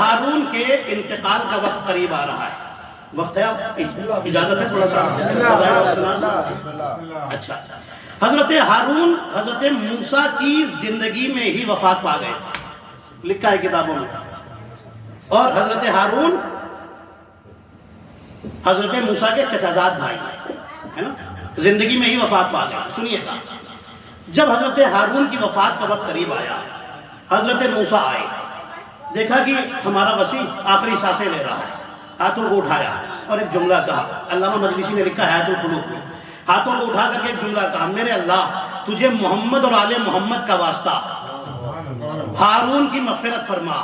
ہارون کے انتقال کا وقت قریب آ رہا ہے. وقت ہے, اجازت ہے تھوڑا سا؟ اچھا. حضرت ہارون حضرت موسیٰ کی زندگی میں ہی وفات پا گئے تھے, لکھا ہے کتابوں میں. اور حضرت ہارون حضرت موسیٰ کے چچازاد بھائی ہے نا, زندگی میں ہی وفات پا گئے. سنیے گا, جب حضرت ہارون کی وفات کا وقت قریب آیا, حضرت موسیٰ آئے, دیکھا کہ ہمارا وسیع آخری سانسیں لے رہا ہے, ہاتھوں کو اٹھایا اور ایک جملہ کہا. علامہ مجلسی نے لکھا ہے آیت القلوب میں, ہاتھوں کو اٹھا کر کے ایک جملہ کہا, میرے اللہ تجھے محمد اور آل محمد کا واسطہ, ہارون کی مغفرت فرما,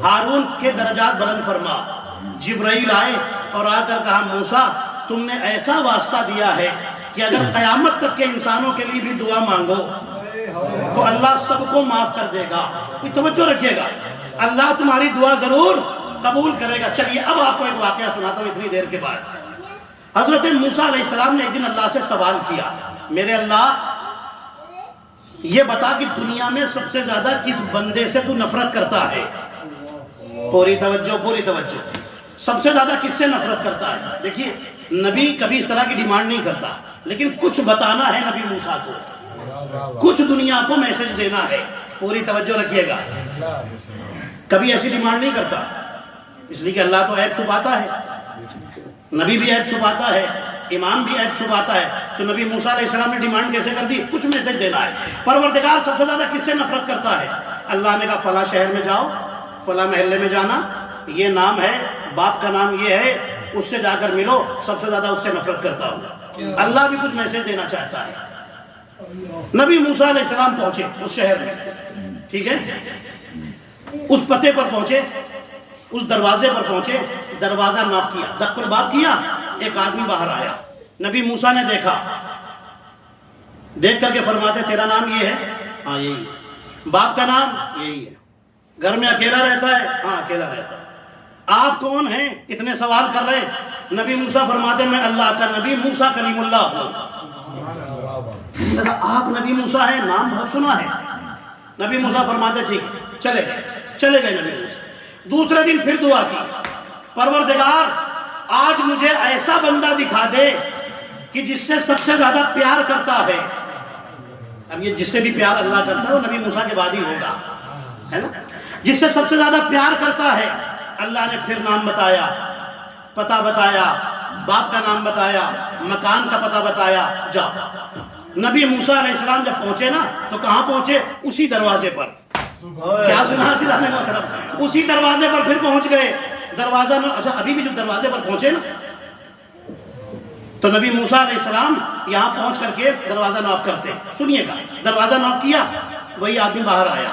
ہارون کے درجات بلند فرما. جبرائیل آئے اور آ کر کہا, موسیٰ تم نے ایسا واسطہ دیا ہے کہ اگر قیامت تک کے انسانوں کے لیے بھی دعا مانگو تو اللہ سب کو معاف کر دے گا. کوئی توجہ رکھیے گا, اللہ تمہاری دعا ضرور قبول کرے گا. چلیے اب آپ کو ایک واقعہ سناتا ہوں اتنی دیر کے بعد. حضرت موسیٰ علیہ السلام نے ایک دن اللہ سے سوال کیا, میرے اللہ یہ بتا کہ دنیا میں سب سے زیادہ کس بندے سے تو نفرت کرتا ہے. پوری توجہ, پوری توجہ. سب سے زیادہ کس سے نفرت کرتا ہے؟ دیکھیے نبی کبھی اس طرح کی ڈیمانڈ نہیں کرتا, لیکن کچھ بتانا ہے نبی موسیٰ کو, کچھ دنیا کو میسج دینا ہے. پوری توجہ رکھیے گا, کبھی ایسی ڈیمانڈ نہیں کرتا, اس لیے کہ اللہ تو عیب چھپاتا ہے, نبی بھی عیب چھپاتا ہے, امام بھی عیب چھپاتا ہے. تو نبی موسیٰ علیہ السلام نے ڈیمانڈ کیسے کر دی؟ کچھ میسج دینا ہے. پروردگار سب سے زیادہ کس سے نفرت کرتا ہے؟ اللہ نے کہا فلاں شہر میں جاؤ, فلاں محلے میں جانا, یہ نام ہے, باپ کا نام یہ ہے, اس سے جا کر ملو, سب سے زیادہ اس سے نفرت کرتا ہوں. اللہ بھی کچھ میسج دینا چاہتا ہے. نبی موسیٰ علیہ السلام پہنچے اس شہر میں, ٹھیک ہے, اس پتے پر پہنچے, اس دروازے پر پہنچے, دروازہ ناک کیا, دق الباب کیا, ایک آدمی باہر آیا. نبی موسیٰ نے دیکھا, دیکھ کر کے فرماتے تیرا نام یہ ہے؟ ہاں یہی ہے. باپ کا نام یہی ہے. گھر میں اکیلا رہتا ہے؟ ہاں اکیلا رہتا ہے. آپ کون ہیں؟ اتنے سوال کر رہے. نبی موسیٰ فرماتے میں اللہ کا نبی موسیٰ کلیم اللہ ہوں. آپ نبی موسیٰ ہیں, نام بہت سنا ہے. نبی موسیٰ فرماتے ٹھیک, چلے گئے نبی موسیٰ. دوسرے دن پھر دعا کی, پروردگار آج مجھے ایسا بندہ دکھا دے کہ جس سے سب سے زیادہ پیار کرتا ہے. اب یہ جس سے بھی پیار اللہ کرتا ہے وہ نبی موسیٰ کے بعد ہی ہوگا, ہے نا. جس سے سب سے زیادہ پیار کرتا ہے. اللہ نے پھر نام بتایا, پتہ بتایا, باپ کا نام بتایا, مکان کا پتہ بتایا, جا. نبی موسیٰ علیہ السلام جب پہنچے نا تو کہاں پہنچے؟ اسی دروازے پر. کیا سنا سیدھا نے محترم, اسی دروازے پر پھر پہنچ گئے. دروازہ اچھا ابھی بھی جب دروازے پر پہنچے نا تو نبی موسیٰ علیہ السلام یہاں پہنچ کر کے دروازہ نوک کرتے. سنیے گا, دروازہ نوک کیا, وہی آدمی باہر آیا.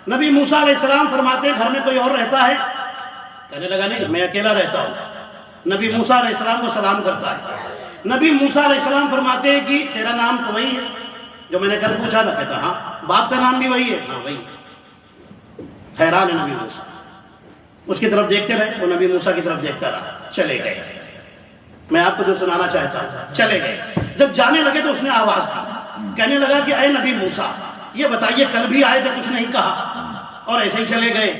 نبی موسیٰ علیہ السلام فرماتے گھر میں کوئی اور رہتا ہے؟ کہنے لگا نہیں, میں اکیلا رہتا ہوں. نبی موسیٰ علیہ السلام کو سلام کرتا ہے. نبی موسیٰ علیہ السلام فرماتے ہیں کہ تیرا نام تو وہی ہے جو میں نے کل پوچھا تھا. کہتا ہاں. باپ کا نام بھی وہی ہے؟ ہاں وہی. حیران ہے نبی موسیٰ, اس کی طرف دیکھتے رہے, وہ نبی موسیٰ کی طرف دیکھتا رہا. چلے گئے. میں آپ کو جو سنانا چاہتا ہوں, چلے گئے. جب جانے لگے تو اس نے آواز دی, کہنے لگا کہ اے نبی موسیٰ یہ بتائیے کل بھی آئے تھے, کچھ نہیں کہا اور ایسے ہی چلے گئے,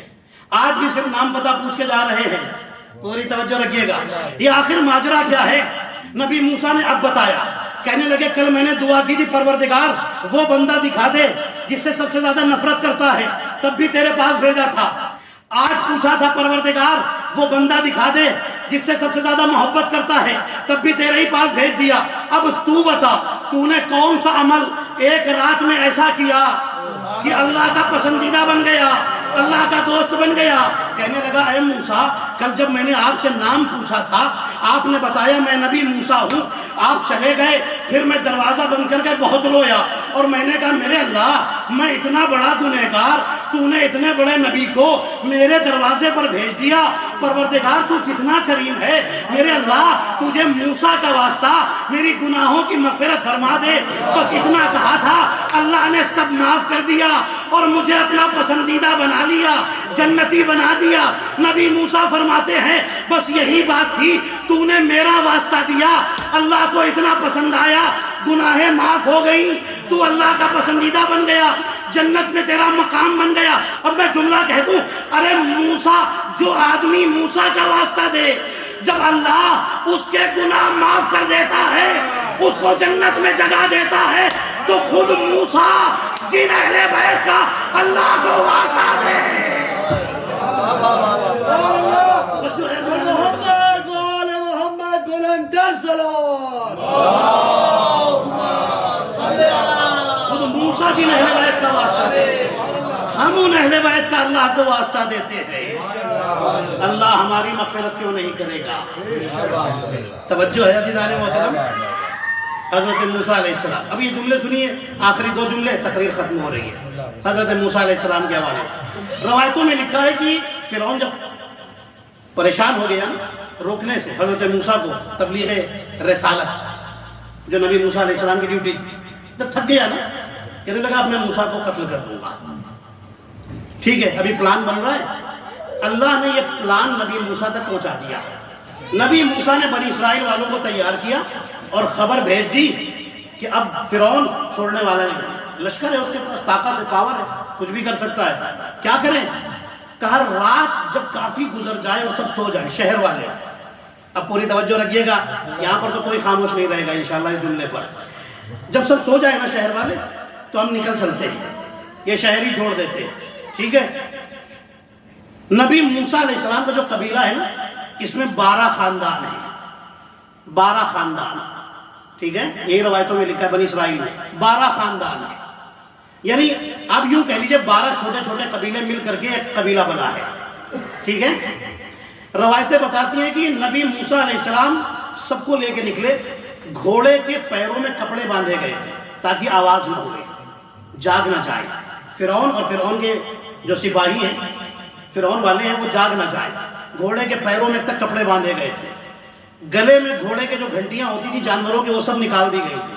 آج بھی صرف نام پتہ پوچھ کے جا رہے ہیں. پوری توجہ رکھیے گا, یہ آخر ماجرا کیا ہے؟ نبی موسیٰ نے اب بتایا. کہنے لگے کل میں نے دعا کی تھی پروردگار وہ بندہ دکھا دے جس سے سب سے زیادہ نفرت کرتا ہے, تب بھی تیرے پاس بھیجا تھا. آج پوچھا تھا پروردگار وہ بندہ دکھا دے جس سے سب سے زیادہ محبت کرتا ہے, تب بھی تیرے ہی پاس بھیج دیا. اب تو بتا تو نے کون سا عمل ایک رات میں ایسا کیا کہ اللہ کا پسندیدہ بن گیا, اللہ کا دوست بن گیا. کہنے لگا اے موسیٰ کل جب میں نے آپ سے نام پوچھا تھا آپ نے بتایا میں نبی موسیٰ ہوں, آپ چلے گئے, پھر میں دروازہ بند کر کے بہت رویا اور میں نے کہا میرے اللہ میں اتنا بڑا گنہگار, تو نے اتنے بڑے نبی کو میرے دروازے پر بھیج دیا. پروردگار تو کتنا کریم ہے, میرے اللہ تجھے موسیٰ کا واسطہ میری گناہوں کی مغفرت فرما دے. بس اتنا کہا تھا, اللہ نے سب معاف کر دیا اور مجھے اپنا پسندیدہ بنا لیا, جنتی بنا دیا. نبی موسیٰ فرماتے ہیں بس یہی بات تھی, تو نے میرا واسطہ دیا, اللہ کو اتنا پسند آیا گناہیں معاف ہو گئی، تو اللہ کا پسندیدہ بن گیا، جنت میں تیرا مقام بن گیا۔ اب میں جملہ کہہ دوں، ارے موسیٰ، جو آدمی موسیٰ کا واسطہ دے، جب اللہ اس کے گناہ معاف کر دیتا ہے، اس کو جنت میں جگہ دیتا ہے، تو خود موسیٰ جن اہل بیت کا اللہ کو واسطہ دے۔ محمد وآل محمد بلند تر صلوات۔ خود موسیٰ جن اہل بیت کا واسطہ دے، ہم ان اہل بیت کا اللہ کو واسطہ دیتے ہیں۔ اللہ ہماری مغفرت کیوں نہیں کرے گا؟ توجہ ہے عزیزان محترم، حضرت موسیٰ علیہ السلام، اب یہ جملے سنیے، آخری دو جملے، تقریر ختم ہو رہی ہے۔ حضرت موسیٰ علیہ السلام کے حوالے سے روایتوں میں لکھا ہے کہ فرعون جب پریشان ہو گیا روکنے سے حضرت موسیٰ کو تبلیغ رسالت، جو نبی موسیٰ علیہ السلام کی ڈیوٹی تھی، جب تھک گیا نا، کہنے لگا اب میں موسیٰ کو قتل کر دوں گا۔ ٹھیک ہے، ابھی پلان بن رہا ہے۔ اللہ نے یہ پلان نبی موسیٰ تک پہنچا دیا۔ نبی موسیٰ نے بنی اسرائیل والوں کو تیار کیا اور خبر بھیج دی کہ اب فرعون چھوڑنے والا نہیں، لشکر ہے اس کے پاس، طاقت ہے، پاور ہے، کچھ بھی کر سکتا ہے، کیا کریں؟ کہا رات جب کافی گزر جائے اور سب سو جائیں، شہر والے، اب پوری توجہ رکھیے گا، یہاں پر تو کوئی خاموش نہیں رہے گا انشاءاللہ اس جملے پر، جب سب سو جائے نا شہر والے تو ہم نکل چلتے ہیں، یہ شہر ہی چھوڑ دیتے ہیں۔ ٹھیک ہے، نبی موسیٰ علیہ السلام کا جو قبیلہ ہے نا، اس میں 12 خاندان ہیں، 12 خاندان، ٹھیک ہے، یہی روایتوں میں لکھا ہے بنی اسرائیل میں 12 خاندان ہیں، یعنی اب یوں کہہ لیجئے 12 چھوٹے چھوٹے قبیلے مل کر کے ایک قبیلہ بنا ہے۔ ٹھیک ہے، روایتیں بتاتی ہیں کہ نبی موسیٰ علیہ السلام سب کو لے کے نکلے، گھوڑے کے پیروں میں کپڑے باندھے گئے تھے تاکہ آواز نہ ہوئے، جاگ نہ جائیں، فرعون اور فرعون کے جو سپاہی ہیں، فرعون والے ہیں، وہ جاگ نہ جائیں، گھوڑے کے پیروں میں تک کپڑے باندھے گئے تھے، گلے میں گھوڑے کے جو گھنٹیاں ہوتی تھی جانوروں کے وہ سب نکال دی گئی تھی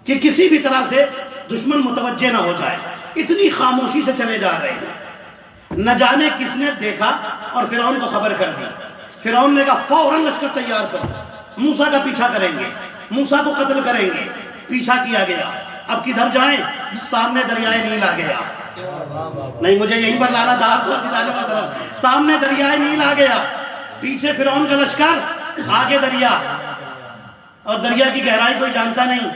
کہ کسی بھی طرح سے دشمن متوجہ نہ ہو جائے، اتنی خاموشی سے چلے جا رہے ہیں۔ نہ جانے کس نے دیکھا اور فرعون کو خبر کر دی، فرعون نے کہا فوراً لشکر تیار کرو، موسیٰ کا پیچھا کریں گے، موسیٰ کو قتل کریں گے۔ پیچھا کیا گیا، اب کدھر جائیں؟ سامنے دریائے نیل آ گیا، نہیں مجھے یہیں پر لانا تھا آپ کو، سامنے دریائے نیل آ گیا، پیچھے فرعون کا لشکر، آگے دریا، اور دریا کی گہرائی کوئی جانتا نہیں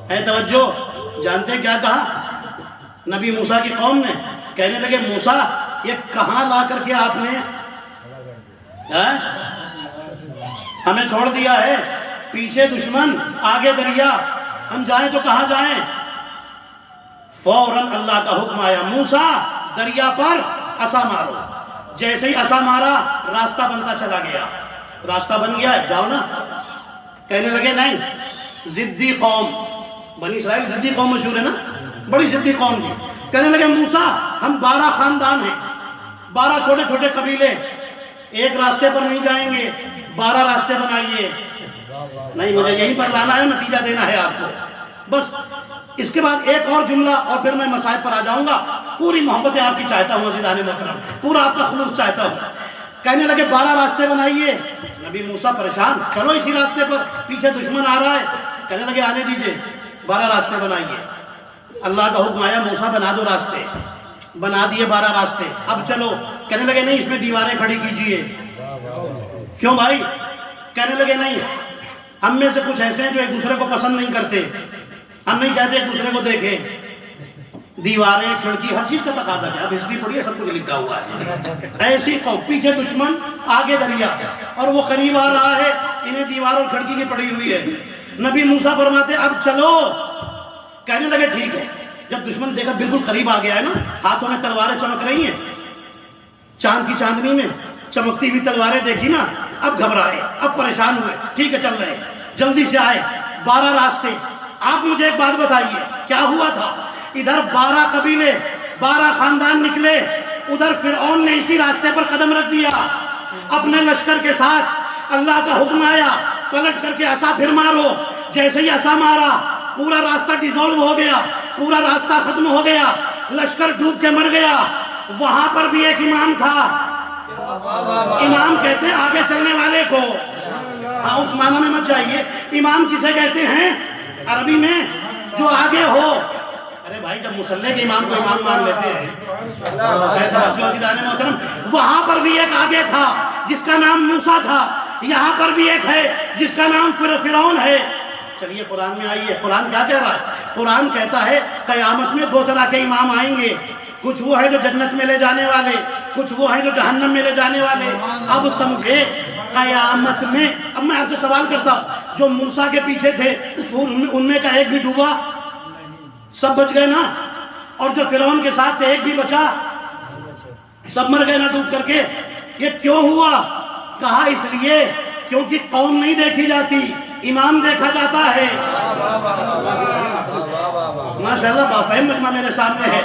ہے۔ توجہ، جانتے کیا کہا نبی موسیٰ کی قوم نے؟ کہنے لگے موسیٰ یہ کہاں لا کر کے آپ نے ہمیں چھوڑ دیا ہے، پیچھے دشمن، آگے دریا، ہم جائیں تو کہاں جائیں؟ فوراً اللہ کا حکم آیا، موسیٰ دریا پر عصا مارو۔ جیسے ہی عصا مارا راستہ بنتا چلا گیا، راستہ بن گیا ہے، جاؤ نا۔ کہنے لگے نہیں، ضدی قوم، بنی اسرائیل ضدی قوم مشہور ہے نا، بڑی ضدی قوم تھی۔ کہنے لگے موسیٰ ہم 12 خاندان ہیں، 12 چھوٹے چھوٹے قبیلے، ایک راستے پر نہیں جائیں گے، 12 راستے بنائیے۔ نہیں مجھے یہیں پر لانا ہے، نتیجہ دینا ہے آپ کو بس۔ اس کے بعد ایک اور جملہ اور پھر میں مسائل پر آ جاؤں گا، پوری محبتیں آپ کی چاہتا ہوں عزیزان محترم، پورا آپ کا خلوص چاہتا ہوں۔ کہنے لگے 12 راستے بنائیے، نبی موسیٰ پریشان، چلو اسی راستے پر، پیچھے دشمن آ رہا ہے۔ کہنے لگے آنے دیجئے، 12 راستے بنائیے۔ اللہ کا حکم آیا موسیٰ بنا دو راستے، بنا دیے 12 راستے، اب چلو۔ کہنے لگے نہیں اس میں دیواریں کھڑی کیجئے۔ کیوں بھائی؟ کہنے لگے نہیں، ہم میں سے کچھ ایسے ہیں جو ایک دوسرے کو پسند نہیں کرتے، ہم نہیں چاہتے ایک دوسرے کو دیکھیں، دیواریں، کھڑکی، ہر چیز کا تقاضا ہے، اب ہسٹری پڑھیے سب کچھ لکھا ہوا ہے۔ ایسی قوم، پیچھے دشمن، آگے دریا، اور وہ قریب آ رہا ہے، انہیں دیوار اور کھڑکی کی پڑی ہوئی ہے۔ نبی موسیٰ فرماتے اب چلو۔ کہنے لگے ٹھیک ہے۔ جب دشمن دیکھا بالکل قریب آ گیا ہے نا، ہاتھوں میں تلواریں چمک رہی ہیں، چاند کی چاندنی میں چمکتی ہوئی تلواریں دیکھی نا، اب گھبرائے، اب پریشان ہوئے، ٹھیک ہے چل رہے، جلدی سے آئے، 12 راستے۔ آپ مجھے ایک بات بتائیے کیا ہوا تھا؟ ادھر 12 قبیلے، 12 خاندان نکلے، ادھر فرعون نے اسی راستے پر قدم رکھ دیا اپنے لشکر کے ساتھ۔ اللہ کا حکم آیا پلٹ کر کے عصا پھر مارو۔ جیسے ہی عصا مارا پورا راستہ ڈیزولو ہو گیا، پورا راستہ ختم ہو گیا، لشکر ڈوب کے مر گیا۔ وہاں پر بھی ایک امام تھا، امام کہتے ہیں آگے چلنے والے کو، ہاں اس معنی میں مت جائیے، امام کسے کہتے ہیں؟ عربی میں جو آگے ہو. ارے بھائی جب مسلح کے امام کو امام مان لیتے ہیں محترم, وہاں پر بھی ایک آگے تھا جس کا نام موسیٰ تھا, یہاں پر بھی ایک ہے جس کا نام فرعون ہے. چلیے قرآن میں آئیے, قرآن کیا کہہ رہا ہے؟ قرآن کہتا ہے قیامت میں 2 طرح کے امام آئیں گے, کچھ وہ ہیں جو جنت میں لے جانے والے, کچھ وہ ہیں جو جہنم میں لے جانے والے. اب سمجھے قیامت میں, اب میں آپ سے سوال کرتا, جو موسیٰ کے پیچھے تھے ان میں کا ایک بھی ڈوبا؟ سب بچ گئے نا. اور جو فرعون کے ساتھ تھے ایک بھی بچا؟ سب مر گئے نا ڈوب کر کے. یہ کیوں ہوا؟ کہا اس لیے کیونکہ قوم نہیں دیکھی جاتی, امام دیکھا جاتا ہے. ماشاءاللہ بافہم مجمع میرے سامنے ہے.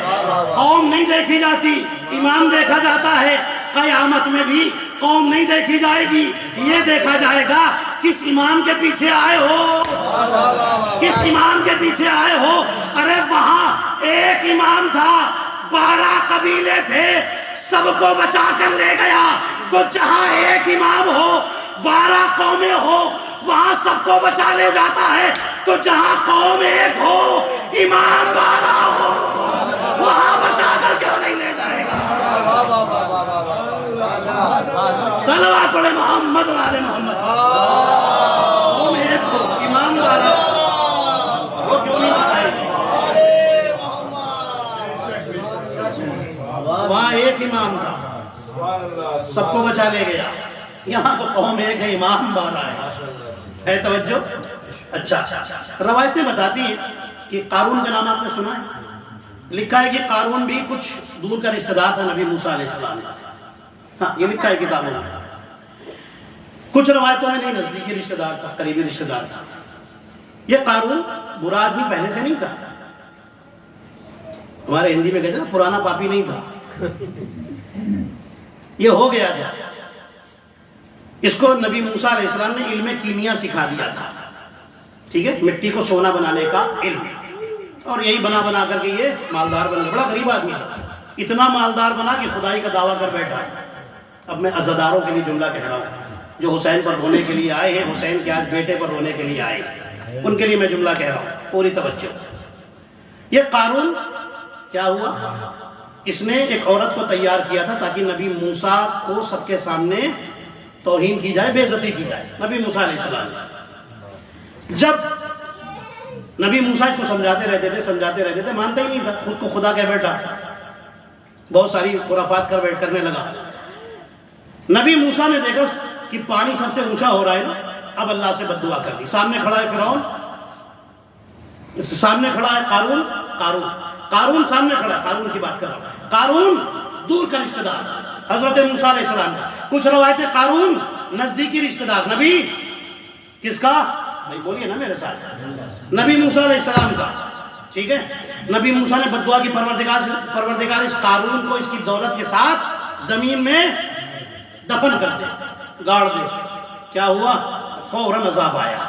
قوم نہیں دیکھی جاتی, امام دیکھا جاتا ہے. قیامت میں بھی قوم نہیں دیکھی جائے گی, یہ دیکھا جائے گا کس امام کے پیچھے آئے ہو, کس امام کے پیچھے آئے ہو. ارے وہاں ایک امام تھا, 12 قبیلے تھے, سب کو بچا کر لے گیا. تو جہاں ایک امام ہو 12 قومیں ہو, وہاں سب کو بچا لے جاتا ہے. تو جہاں قوم ایک ہو امام 12 ہو, وہاں بچا کر کیوں نہیں لے جائے گا؟ صلوات پڑھے محمد و آل محمد. قوم ایک ہو امام 12 وہ کیوں نہیں بچائے گا؟ وہاں ایک امام تھا, سب کو بچا لے گیا. یہاں تو قوم ایک ہے, امام 12 ہے. توجہ. اچھا, روایتیں بتاتی ہیں کہ قارون کا نام آپ نے سنا ہے؟ لکھا ہے کہ قارون بھی کچھ دور کا رشتہ دار تھا نبی موسیٰ علیہ السلام کا. ہاں یہ لکھا ہے کتابوں میں. کچھ روایتوں میں نہیں, نزدیکی رشتہ دار تھا, قریبی رشتہ دار تھا. یہ قارون برا آدمی پہلے سے نہیں تھا. ہمارے ہندی میں کہتے ہیں نا پرانا پاپی نہیں تھا, یہ ہو گیا تھا. اس کو نبی موسیٰ علیہ السلام نے علم کیمیا سکھا دیا تھا. ٹھیک ہے, مٹی کو سونا بنانے کا علم, اور یہی بنا بنا کر کے یہ مالدار بن گیا. بڑا غریب آدمی تھا, اتنا مالدار بنا کہ خدائی کا دعویٰ کر بیٹھا. اب میں عزاداروں کے لیے جملہ کہہ رہا ہوں جو حسین پر رونے کے لیے آئے ہیں, حسین کے آج بیٹے پر رونے کے لیے آئے, ان کے لیے میں جملہ کہہ رہا ہوں, پوری توجہ. یہ قارون کیا ہوا, اس نے ایک عورت کو تیار کیا تھا تاکہ نبی موسیٰ کو سب کے سامنے توہین کی جائے, بے عزتی کی جائے. نبی موسیٰ علیہ السلام جب نبی موسیٰ اس کو سمجھاتے رہتے تھے, مانتا ہی نہیں تھا, خود کو خدا کہہ بیٹھا, بہت ساری خرافات کرنے لگا. نبی موسیٰ نے دیکھا کہ پانی سب سے اونچا ہو رہا ہے نا, اب اللہ سے بد دعا کر دی. سامنے کھڑا ہے فرعون, سامنے کھڑا ہے قارون سامنے کھڑا ہے. قارون کی بات کر رہا ہوں. قارون دور کا رشتہ دار حضرت موسیٰ علیہ السلام کا. کچھ روایتیں قارون نزدیکی رشتہ دار نبی کس کا, بھائی بولیے نا میرے ساتھ, نبی موسیٰ علیہ السلام کا. ٹھیک ہے, نبی موسیٰ نے بد دعا کی, پروردگار اس قارون کو اس کی دولت کے ساتھ زمین میں دفن کر دے, گاڑ دے. کیا ہوا؟ فوراً عذاب آیا,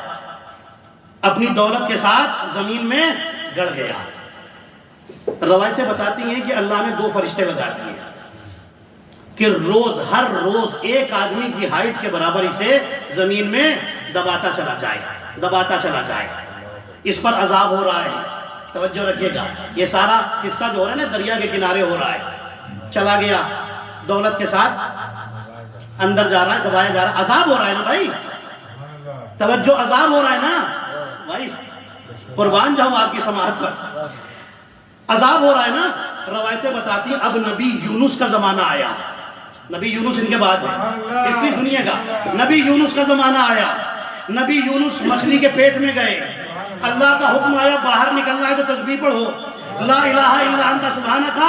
اپنی دولت کے ساتھ زمین میں گڑ گیا. روایتیں بتاتی ہیں کہ اللہ نے 2 فرشتے لگا دیے کہ ہر روز ایک آدمی کی ہائٹ کے برابر اسے زمین میں دباتا چلا جائے. اس پر عذاب ہو رہا ہے. توجہ رکھیے گا, یہ سارا قصہ جو ہو رہا ہے نا دریا کے کنارے ہو رہا ہے. چلا گیا دولت کے ساتھ, اندر جا رہا ہے, دبایا جا رہا ہے, عذاب ہو رہا ہے نا بھائی. توجہ, عذاب ہو رہا ہے نا بھائی, قربان جاؤں آپ کی سماعت پر. عذاب ہو رہا ہے نا. روایتیں بتاتی ہیں اب نبی یونس کا زمانہ آیا. نبی یونس ان کے بعد ہے, اس لیے سنیے گا, نبی یونس کا زمانہ آیا. نبی یونس مچھلی کے پیٹ میں گئے, اللہ کا حکم آیا باہر نکلنا ہے تو تسبیح پڑھو, لا الہ الا انت سبحانک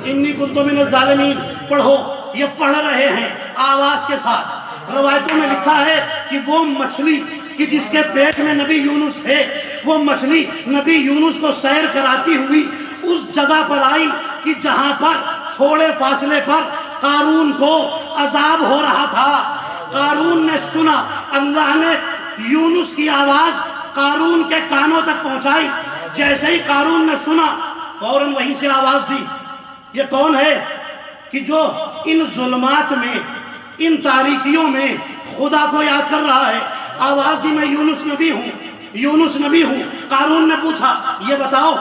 انی کنت من الظالمین پڑھو. یہ پڑھ رہے ہیں آواز کے ساتھ. روایتوں میں لکھا ہے کہ وہ مچھلی کہ جس کے پیٹ میں نبی یونس تھے, وہ مچھلی نبی یونس کو سیر کراتی ہوئی اس جگہ پر آئی کہ جہاں پر تھوڑے فاصلے پر قارون کو عذاب ہو رہا تھا. قارون نے سنا, اللہ نے یونس کی آواز قارون کے کانوں تک پہنچائی. جیسے ہی قارون نے سنا فوراً وہیں سے آواز دی, یہ کون ہے کہ جو ان ظلمات میں, ان تاریکیوں میں خدا کو یاد کر رہا ہے. آواز دی, میں یونس نبی ہوں. یونس نبی ہوں. قارون نے پوچھا یہ بتاؤ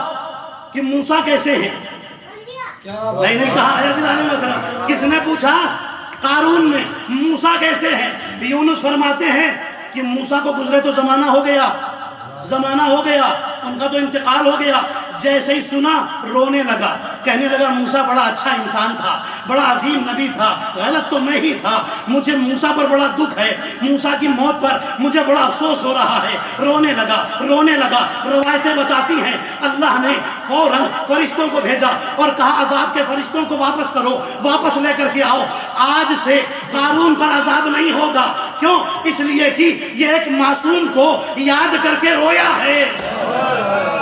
کہ موسیٰ کیسے ہیں؟ نہیں کہا ہے عزیزان محترم. کس نے پوچھا؟ قارون نے. موسیٰ کیسے ہیں؟ یونس فرماتے ہیں کہ موسیٰ کو گزرے تو زمانہ ہو گیا، زمانہ ہو گیا، ان کا تو انتقال ہو گیا. جیسے ہی سنا رونے لگا، کہنے لگا موسیٰ بڑا اچھا انسان تھا، بڑا عظیم نبی تھا، غلط تو میں ہی تھا، مجھے موسیٰ پر بڑا دکھ ہے، موسیٰ کی موت پر مجھے بڑا افسوس ہو رہا ہے. رونے لگا رونے لگا. روایتیں بتاتی ہیں اللہ نے فوراً فرشتوں کو بھیجا اور کہا عذاب کے فرشتوں کو واپس کرو، واپس لے کر کے آؤ. آج سے قارون پر عذاب نہیں ہوگا. کیوں؟ اس لیے کہ یہ ایک معصوم کو یاد کر کے رویا ہے.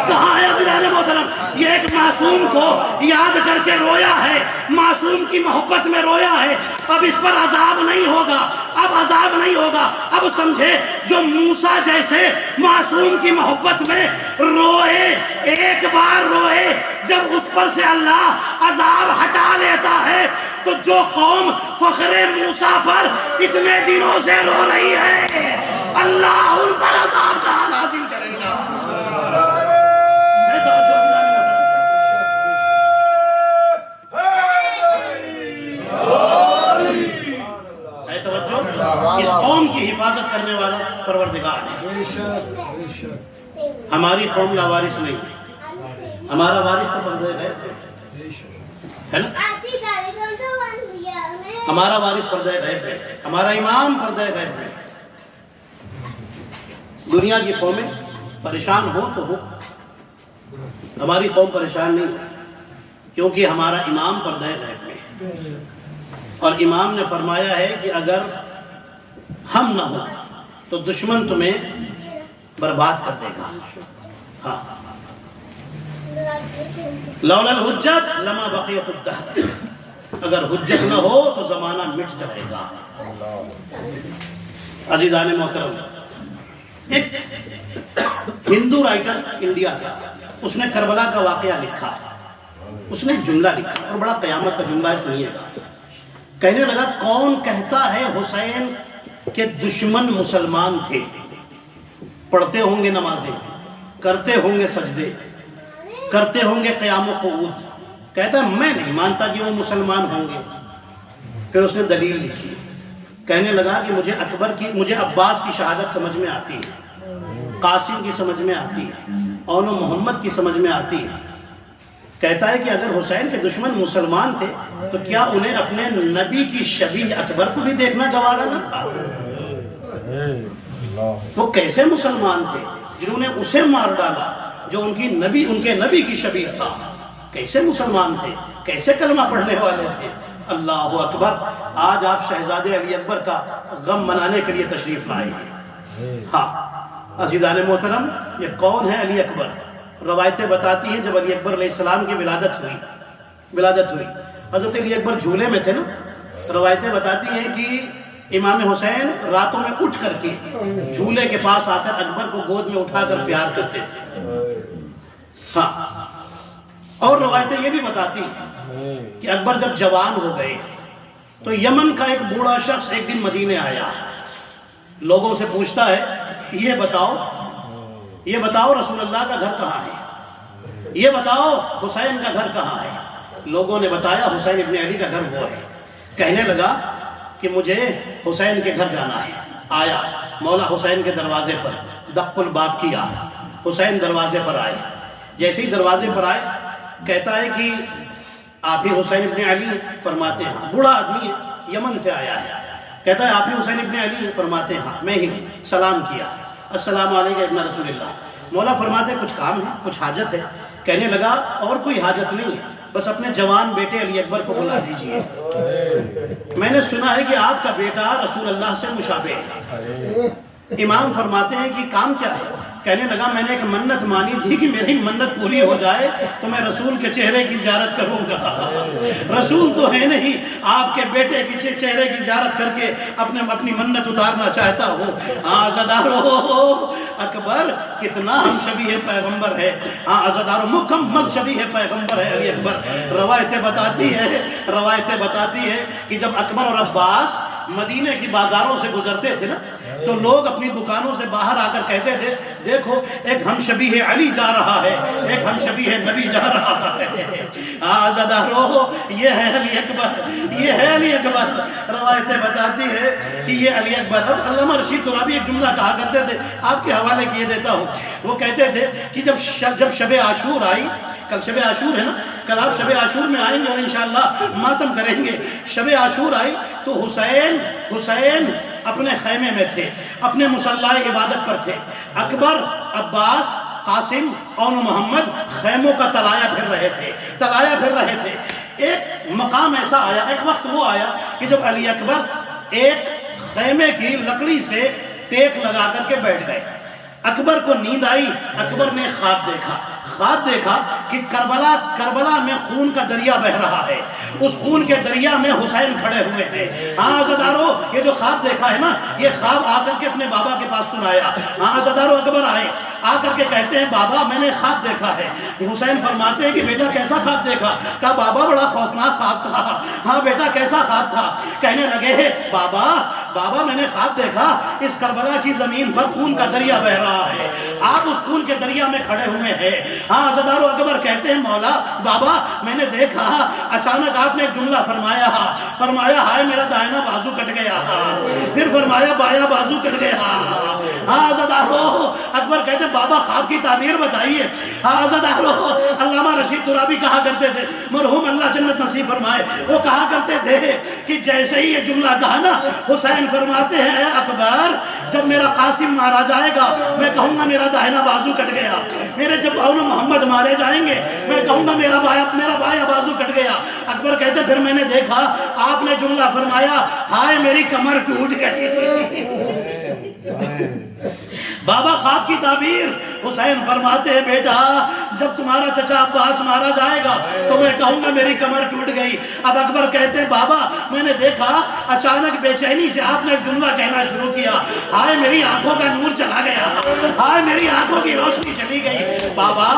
کہاں ہے عزیزان محترم؟ یہ ایک معصوم کو یاد کر کے رویا ہے، معصوم کی محبت میں رویا ہے. اب اس پر عذاب نہیں ہوگا، اب عذاب نہیں ہوگا. اب سمجھے جو موسیٰ جیسے معصوم کی محبت میں روئے، ایک بار روئے، جب اس پر سے اللہ عذاب ہٹا لیتا ہے تو جو قوم فخر موسیٰ پر اتنے دنوں سے رو رہی ہے اللہ ان پر عذاب کہاں نازل کرے گا؟ اس قوم کی حفاظت کرنے والا پروردگار ہے. ہماری قوم لاوارث نہیں ہے، ہمارا وارث تو پردے غیب ہے نا. ہمارا وارث پردے غیب ہے، ہمارا امام پردے غیب ہے. دنیا کی قومیں پریشان ہو تو ہو، ہماری قوم پریشان نہیں کیونکہ ہمارا امام پردے غیب ہے. اور امام نے فرمایا ہے کہ اگر ہم نہ ہو تو دشمن تمہیں برباد کر دے گا. ہاں لولا الحجت لما بقیت الدہر، اگر حجت نہ ہو تو زمانہ مٹ جائے گا. عزیزان محترم، ایک ہندو رائٹر انڈیا کا، اس نے کربلا کا واقعہ لکھا. اس نے جملہ لکھا اور بڑا قیامت کا جملہ ہے، سنیے گا. کہنے لگا کون کہتا ہے حسین کہ دشمن مسلمان تھے، پڑھتے ہوں گے نمازیں، کرتے ہوں گے سجدے، کرتے ہوں گے قیام و قعود. کہتا ہے میں نہیں مانتا کہ وہ مسلمان ہوں گے. پھر اس نے دلیل لکھی. کہنے لگا کہ مجھے عباس کی شہادت سمجھ میں آتی ہے، قاسم کی سمجھ میں آتی ہے، اون و محمد کی سمجھ میں آتی ہے. کہتا ہے کہ اگر حسین کے دشمن مسلمان تھے تو کیا انہیں اپنے نبی کی شبیہ اکبر کو بھی دیکھنا گوارا نہ تھا؟ وہ کیسے مسلمان تھے جنہوں نے اسے مار ڈالا جو ان کے نبی کی شبیہ تھا؟ کیسے مسلمان تھے؟ کیسے کلمہ پڑھنے والے تھے؟ اللہ اکبر. آج آپ شہزادے علی اکبر کا غم منانے کے لیے تشریف لائے ہیں. ہاں عزیزان محترم، یہ کون ہے علی اکبر؟ روایتیں بتاتی ہیں جب علی اکبر علیہ السلام کی ولادت ہوئی، حضرت علی اکبر جھولے میں تھے نا. روایتیں بتاتی ہیں کہ امام حسین راتوں میں اٹھ کر کے جھولے کے پاس آ کر اکبر کو گود میں اٹھا کر پیار کرتے تھے. ہاں، اور روایتیں یہ بھی بتاتی ہیں کہ اکبر جب جوان ہو گئے تو یمن کا ایک بوڑھا شخص ایک دن مدینے آیا، لوگوں سے پوچھتا ہے یہ بتاؤ رسول اللہ کا گھر کہاں ہے، یہ بتاؤ حسین کا گھر کہاں ہے. لوگوں نے بتایا حسین ابن علی کا گھر وہ ہے. کہنے لگا کہ مجھے حسین کے گھر جانا ہے. آیا مولا حسین کے دروازے پر، دق الباب کیا، حسین دروازے پر آئے. جیسے ہی دروازے پر آئے کہتا ہے کہ آپ ہی حسین ابن علی؟ فرماتے ہیں ہاں. بوڑھا آدمی ہے، یمن سے آیا ہے. کہتا ہے آپ ہی حسین ابن علی؟ فرماتے ہیں ہاں میں ہی ہوں. سلام کیا، السلام علیکم ابن رسول اللہ. مولا فرماتے کچھ کام ہے، کچھ حاجت ہے؟ کہنے لگا اور کوئی حاجت نہیں ہے، بس اپنے جوان بیٹے علی اکبر کو بلا دیجئے. میں نے سنا ہے کہ آپ کا بیٹا رسول اللہ سے مشابہ ہے. امام فرماتے ہیں کہ کام کیا ہے؟ کہنے لگا میں نے ایک منت مانی تھی کہ میری منت پوری ہو جائے تو میں رسول کے چہرے کی زیارت کروں گا. رسول تو ہے نہیں، آپ کے بیٹے کے چہرے کی زیارت کر کے اپنی منت اتارنا چاہتا ہوں. عزادارو اکبر کتنا ہم شبیہ پیغمبر ہے. عزادارو مکمل شبیہ پیغمبر ہے علی اکبر. روایتیں بتاتی ہے کہ جب اکبر اور عباس مدینے کی بازاروں سے گزرتے تھے نا تو لوگ اپنی دکانوں سے باہر آ کر کہتے تھے دیکھو ایک ہم شبیہ علی جا رہا ہے، ایک ہم شبیہ نبی جا رہا ہے۔ عزادارو یہ ہے علی اکبر، یہ ہے علی اکبر۔ روایتیں بتاتی ہے کہ یہ علی اکبر۔ اب علامہ رشید ترابی ایک جملہ کہا کرتے تھے، آپ کے حوالے کیے دیتا ہوں۔ وہ کہتے تھے کہ جب شب عاشور آئی، کل شب عاشور ہے نا، کل آپ شب عاشور میں آئیں گے اور انشاءاللہ ماتم کریں گے۔ شب عاشور آئی تو حسین اپنے خیمے میں تھے، اپنے مصلی عبادت پر تھے۔ اکبر، عباس، قاسم اور محمد خیموں کا تلایا پھر رہے تھے۔ ایک مقام ایسا آیا، ایک وقت وہ آیا کہ جب علی اکبر ایک خیمے کی لکڑی سے ٹیک لگا کر کے بیٹھ گئے۔ اکبر کو نیند آئی، اکبر نے خواب دیکھا کہ کربلا میں خون کا دریا بہہ رہا ہے، اس خون کے دریا میں حسین کھڑے ہوئے ہیں۔ ہاں عزادارو یہ جو خواب دیکھا ہے نا، یہ خواب آ کر کے اپنے بابا کے پاس سنایا۔ ہاں عزادارو اکبر آئے، آ کر کے کہتے ہیں بابا میں نے خواب دیکھا ہے۔ حسین فرماتے ہیں کہ بیٹا کیسا خواب دیکھا؟ کہا بابا بڑا خوفناک خواب تھا۔ ہاں بیٹا کیسا خواب تھا؟ کہنے لگے بابا میں نے خواب دیکھا اس کربلا کی زمین پر خون کا دریا بہہ رہا ہے، آپ اس خون کے دریا میں کھڑے ہوئے ہیں۔ ہاں عزادارو اکبر کہتے ہیں مولا بابا میں نے دیکھا، اچانک آپ نے ایک جملہ فرمایا ہائے میرا دائنا بازو کٹ گیا، پھر فرمایا بایاں بازو کٹ گیا۔ ہاں عزادارو اکبر کہتے ہیں بابا خواب کی تعبیر بتائیے۔ ہاں عزادارو علامہ رشید ترابی کہا کرتے تھے، مرحوم اللہ جنت نصیب فرمائے، وہ کہا کرتے تھے کہ جیسے ہی یہ جملہ کہا نا، حسین فرماتے ہیں اے اکبر جب میرا قاسم مارا جائے گا میں کہوں گا میرا داہنا بازو کٹ گیا، میرے جب محمد مارے جائیں گے میں کہوں گا میرا بایاں بازو کٹ گیا۔ اکبر کہتے پھر میں نے دیکھا آپ نے جملہ فرمایا ہائے میری کمر ٹوٹ گئی۔ بابا خواب کی تعبیر۔ حسین فرماتے ہیں بیٹا جب تمہارا چچا عباس مارا جائے گا تو میں کہوں گا میری کمر ٹوٹ گئی۔ اب اکبر کہتے ہیں بابا میں نے دیکھا اچانک بے چینی سے آپ نے جملہ کہنا شروع کیا، ہائے میری آنکھوں کا نور چلا گیا، ہائے میری آنکھوں کی روشنی چلی گئی۔ بابا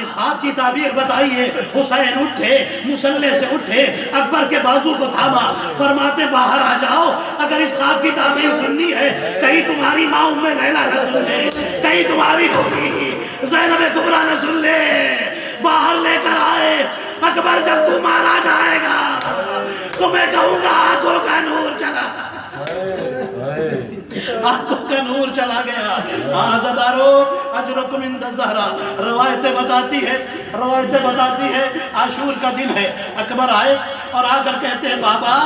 اس خواب کی تعبیر بتائیے۔ حسین اٹھے، مصلی سے اٹھے، اکبر کے بازو کو تھاما، فرماتے باہر آ جاؤ، اگر اس خواب کی تعبیر سننی ہے کہیں تمہاری ماں ام لیلا نہ سن لے، کہیں تمہاری بھولی زینب کبریٰ نہ سن لے۔ باہر لے کر آئے، اکبر جب تو مارا جائے گا تو میں کہوں گا آنکھوں کا نور چلا، آنکھوں کا نور چلا گیا۔ عزادارو اجرکم عند الزہرا۔ روایتیں بتاتی ہے عاشور کا دن ہے، اکبر آئے اور آ کر کہتے ہیں بابا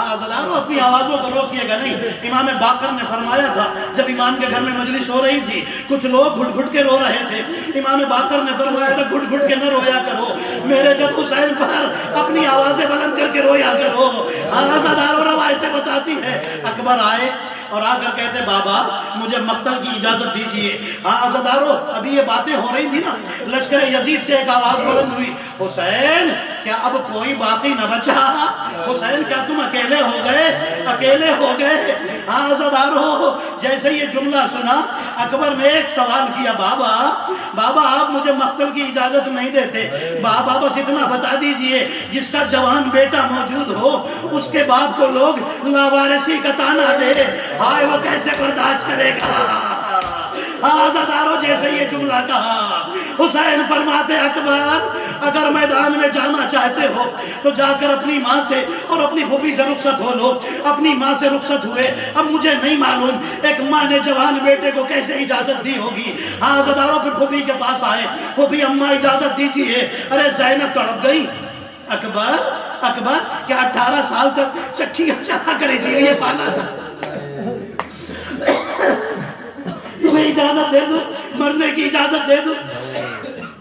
عزادارو اپنی آوازوں کو روکیے گا نہیں۔ امام باقر نے فرمایا تھا جب امام کے گھر میں مجلس ہو رہی تھی کچھ لوگ گھٹ گھٹ کے رو رہے تھے، امام باقر نے فرمایا تھا گھٹ گھٹ کے نہ رویا کرو، میرے جد حسین پر اپنی آوازیں بلند کر کے رویا کرو۔ عزادارو روایتیں بتاتی ہے اکبر آئے اور آ کر کہتے بابا مجھے مقتل کی اجازت دیجیے۔ عزادارو ابھی یہ باتیں ہو رہی تھی نا، لشکر یزید سے ایک آواز بلند ہوئی، حسین کیا اب کوئی باقی نہ بچا؟ حسین کیا تم اکیلے ہو گئے؟ عزادارو جیسے یہ جملہ سنا اکبر نے ایک سوال کیا، بابا آپ مجھے مقتل کی اجازت نہیں دیتے، بابا بس اتنا بتا دیجئے جس کا جوان بیٹا موجود ہو اس کے باپ کو لوگ لاوارثی کا طعنہ دے، ہائے وہ کیسے برداشت کرے گا؟ عزادارو جیسے یہ جملہ کہا حسین فرماتے اکبر اگر میدان میں جانا چاہتے ہو تو جا کر اپنی ماں سے اور اپنی پھوپھی سے رخصت ہو لو۔ اپنی ماں سے رخصت ہوئے، اب مجھے نہیں معلوم ایک ماں نے جوان بیٹے کو کیسے اجازت دی ہوگی۔ عزادارو پھر پھوپھی کے پاس آئے، پھوپھی اماں اجازت دیجیے۔ ارے زینب تڑپ گئی، اکبر کیا 18 سال تک چکیاں چلا کر اسی لیے پالا تھا؟ تمہیں اجازت دے دو، مرنے کی اجازت دے دو۔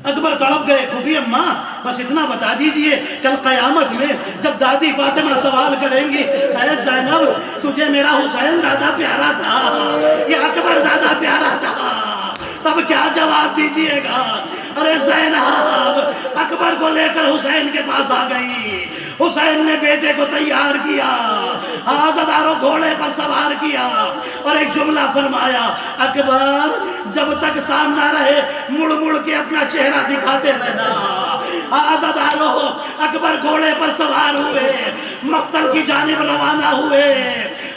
اکبر تڑپ گئے، پھوپھی اماں بس اتنا بتا دیجئے کل قیامت میں جب دادی فاطمہ سوال کریں گی اے زینب تجھے میرا حسین زیادہ پیارا تھا یا اکبر زیادہ پیارا تھا، تب کیا جواب دیجئے گا؟ ارے زینب اکبر کو لے کر حسین کے پاس آ گئی، حسین نے بیٹے کو تیار کیا، عزادارو گھوڑے پر سوار کیا اور ایک جملہ فرمایا اکبر جب تک سامنا رہے مڑ مڑ کے اپنا چہرہ دکھاتے رہنا۔ عزادارو اکبر گھوڑے پر سوار ہوئے، مقتل کی جانب روانہ ہوئے۔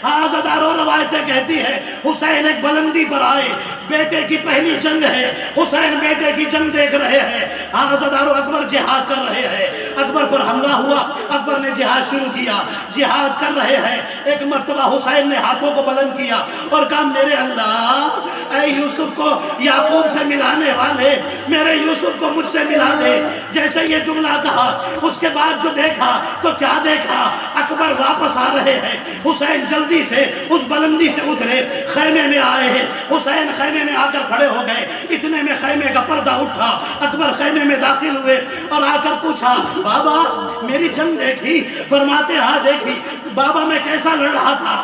ہزاروں روایتیں کہتی ہے حسین ایک بلندی پر آئے، بیٹے کی پہلی جنگ ہے، حسین بیٹے کی جنگ دیکھ رہے ہیں، ہزاروں اکبر جہاد کر رہے ہیں، اکبر پر حملہ ہوا، اکبر نے جہاد شروع کیا، جہاد کر رہے ہیں، ایک مرتبہ حسین نے ہاتھوں کو بلند کیا اور کہا میرے اللہ اے یوسف کو یعقوب سے ملانے والے، میرے یوسف کو مجھ سے ملا دے۔ جیسے یہ جملہ کہا اس کے بعد جو دیکھا تو کیا دیکھا، اکبر واپس آ رہے ہیں، حسین جلدی سے اس بلندی سے اترے، خیمے میں آئے ہیں، حسین خیمے میں آ کر کھڑے ہو گئے، اتنے میں خیمے کا پردہ اٹھا، اکبر خیمے میں داخل ہوئے اور آ کر پوچھا بابا میری جنگ دیکھی؟ فرماتے ہاں دیکھی۔ بابا میں کیسا لڑ رہا تھا؟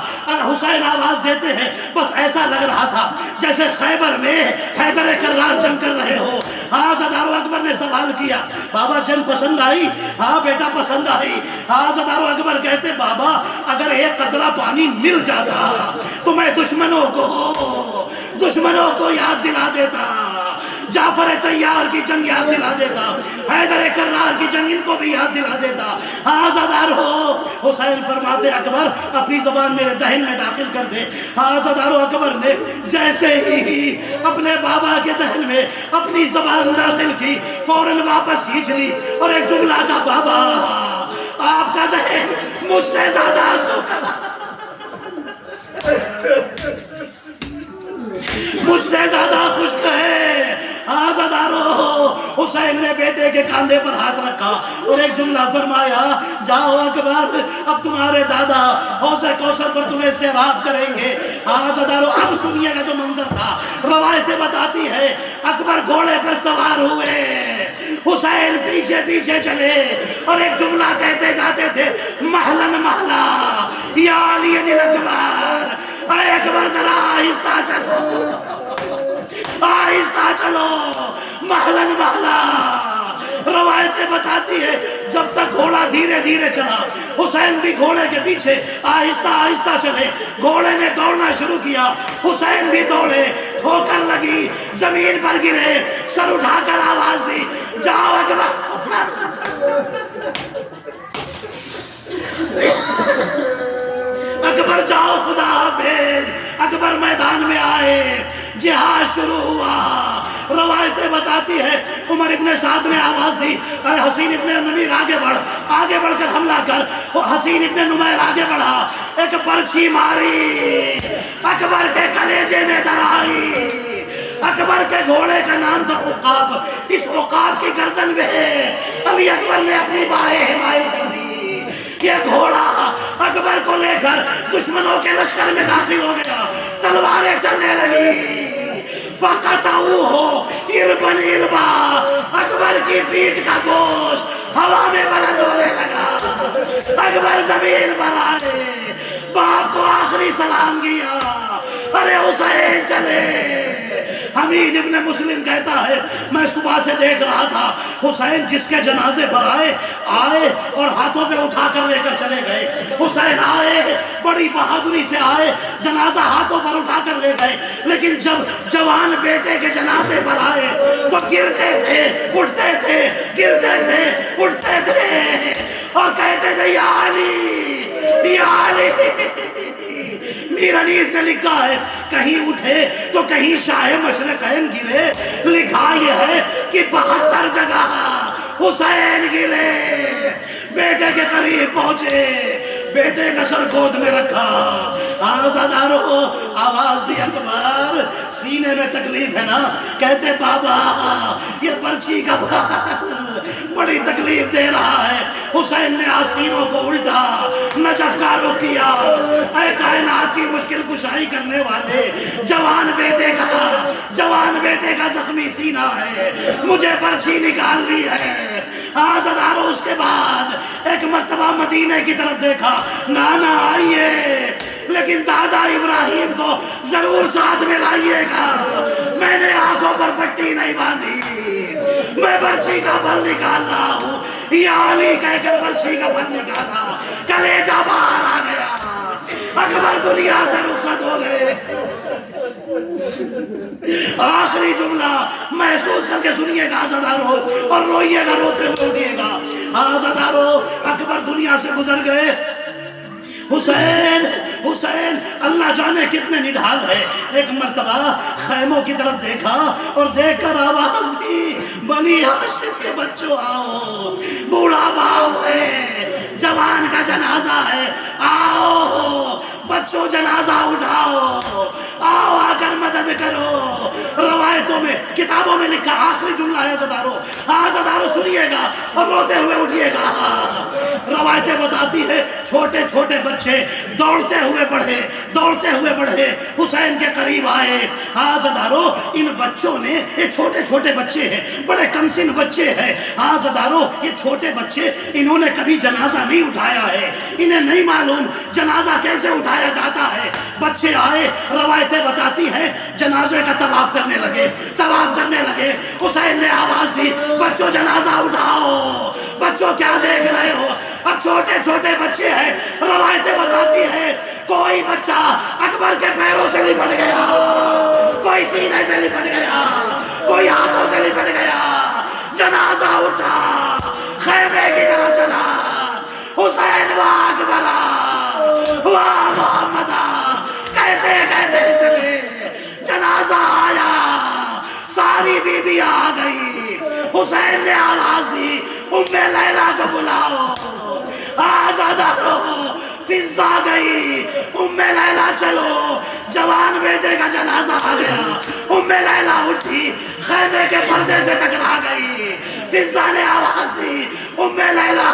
حسین آواز دیتے ہیں بس ایسا لگ رہا تھا جیسے خیبر میں حیدر کرار جنگ کر رہے ہو۔ ہزاروں اکبر نے سوال کیا بابا جنگ پسند آئی؟ ہاں بیٹا پسند آئی۔ ہزاروں اکبر کہتے بابا اگر ایک قطرہ پانی مل جاتا تو میں دشمنوں کو یاد دلا دیتا، جعفر طیار کی جنگ یاد دلا دیتا، حیدر کرار کی جنگ ان کو بھی یاد دلا دیتا۔ ہزاروں حسین فرماتے اکبر اپنی زبان میرے دہن میں داخل کر دے۔ ہزاروں اکبر نے جیسے ہی اپنے بابا کے دہن میں اپنی زبان داخل کی فوراً واپس کھینچ لی اور ایک جملہ کا بابا آپ کا دہن مجھ سے زیادہ سوکھا، مجھ سے زیادہ خشک ہے۔ ہزاروں حسین نے بیٹے کے کاندھے پر ہاتھ رکھا اور ایک جملہ فرمایا جاؤ اکبر اب تمہارے دادا حوض کوثر پر تمہیں سیراب کریں گے۔ ہزاروں اب سنیے گا جو منظر تھا، روایتیں بتاتی ہے اکبر گھوڑے پر سوار ہوئے، حسین پیچھے پیچھے چلے اور ایک جملہ کہتے جاتے تھے محلن محلہ یا علی الاکبر، اے اکبر ذرا آہستہ چلو، آہستہ چلو، محلن محلہ۔ روایتیں بتاتی ہے جب تک گھوڑا دھیرے دھیرے چلا حسین بھی گھوڑے کے پیچھے آہستہ آہستہ چلے، گھوڑے نے دوڑنا شروع کیا، حسین بھی دوڑے، ٹھوکر لگی، زمین پر گرے، سر اٹھا کر آواز دی جاؤ اکبر، اکبر جاؤ خدا حافظ۔ اکبر میدان میں آئے، جہاد شروع ہوا۔ روایتیں بتاتی ہے عمر ابن سعد نے آواز دی اے حسین ابن نمیر آگے بڑھ، آگے بڑھ کر حملہ کر۔ حسین ابن نمیر آگے بڑھا، ایک پرچھی ماری، اکبر کے کلیجے میں درائی۔ اکبر کے گھوڑے کا نام تھا عقاب، اس عقاب کی گردن میں علی اکبر نے اپنی باہیں حمایل کر دی۔ یہ گھوڑا اکبر کو لے کر دشمنوں کے لشکر میں داخل ہو گیا، تلواریں چلنے لگی، فَقَطَعُوهُ عِرْبًا عِرْبًا، اکبر کی پیٹھ کا گوشت ہوا میں بلند ہونے لگا۔ اکبر زمین پر آئے، باپ کو آخری سلام کیا، ارے حسین چلے۔ حمید ابن مسلم کہتا ہے میں صبح سے دیکھ رہا تھا حسین جس کے جنازے پر آئے اور ہاتھوں پہ اٹھا کر لے کر چلے گئے۔ حسین آئے، بڑی بہادری سے آئے، جنازہ ہاتھوں پر اٹھا کر لے گئے، لیکن جب جوان بیٹے کے جنازے پر آئے تو گرتے تھے اٹھتے تھے، گرتے تھے اٹھتے تھے اور کہتے تھے یا علی یا علی۔ میر انیس نے لکھا ہے کہیں اٹھے تو کہیں شاہ مشرقین گرے، لکھا یہ ہے کہ 72 جگہ حسین گرے۔ بیٹے کے قریب پہنچے، بیٹے کا سر گود میں رکھا، ہزاروں آواز دی اکبر سینے میں تکلیف ہے نا؟ کہتے بابا یہ پرچی کا بھال بڑی تکلیف دے رہا ہے۔ حسین نے آستینوں کو الٹا، نجف کا رخ کیا، اے کائنات کی مشکل کشائی کرنے والے، جوان بیٹے کا زخمی سینہ ہے، مجھے پرچی نکال لی ہے۔ ہزاروں اس کے بعد ایک مرتبہ مدینہ کی طرف دیکھا، نانا آئیے لیکن دادا ابراہیم کو ضرور ساتھ میں لائیے گا، میں نے آنکھوں پر پٹی نہیں باندھی، میں پرچی کا پھل نکال رہا ہوں۔ یا علی کہہ کر پرچی کا پھل نکالا، کلیجہ باہر آ گیا، اکبر دنیا سے رخصت ہو گئے۔ آخری جملہ محسوس کر کے سنیے گا ہزاروں اور روئیے گا، روتے ہوئے اٹھیے گا۔ ہزاروں اکبر دنیا سے گزر گئے، حسین حسین اللہ جانے کتنے نڈھال ہے. ایک مرتبہ خیموں کی طرف دیکھا اور دیکھ کر آواز دی بنی ہاشم کے بچوں آؤ, بوڑھا باپ ہے, جوان کا جنازہ ہے, آؤ بچوں جنازہ اٹھاؤ, آؤ آ کر مدد کرو. روایتوں میں کتابوں میں لکھا آخری جملہ ہے عزادارو سنیے گا اور روتے ہوئے اٹھیے گا. روایتیں بتاتی ہے چھوٹے چھوٹے بچے دوڑتے ہوئے بڑھے حسین کے قریب آئے. عزادارو ان بچوں نے, یہ چھوٹے چھوٹے بچے ہیں, بڑے کم سن بچے ہیں. عزادارو یہ چھوٹے بچے انہوں نے کبھی جنازہ نہیں اٹھایا ہے, انہیں نہیں معلوم جنازہ کیسے اٹھایا جاتا ہے. بچے آئے, روایتیں بتاتی ہیں جنازے کا طواف کرنے لگے. حسین نے آواز دی بچوں جنازہ اٹھاؤ. بچوں کیا دیکھ رہے ہو, اب چھوٹے چھوٹے بچے ہیں. روایتیں بتاتی ہیں کوئی بچہ اکبر کے پیروں سے لپٹ گیا, کوئی سینے سے لپٹ گیا, کوئی ہاتھوں سے لپٹ گیا. جنازہ اٹھا, خیمے کی طرف چلا. حسین وا اکبر وا محمد کہتے کہتے چلے. جنازہ آیا, ساری بیوی آ گئی. حسین نے آواز دی ام لیلہ کو بلاؤ. عزادارو فضا گئی, ام لیلہ چلو. جوان بیٹے کا جنازہ آ گیا. ام لیلہ اٹھی, خیمے کے پردے سے ٹکرا گئی. فضا نے آواز دی ام لیلہ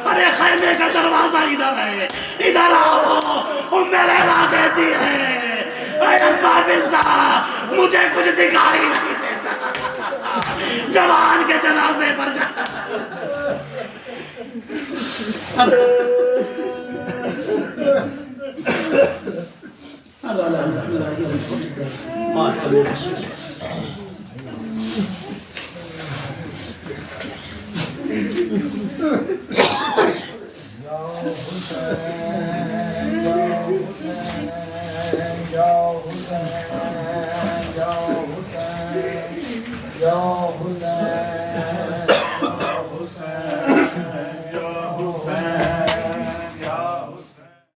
ارے خیمے کا دروازہ ادھر ہے, ادھر آؤ. ام لیلہ کہتی ہے اے اماں فضا مجھے کچھ دکھائی نہیں دیتا, جوان کے جنازے پر جا.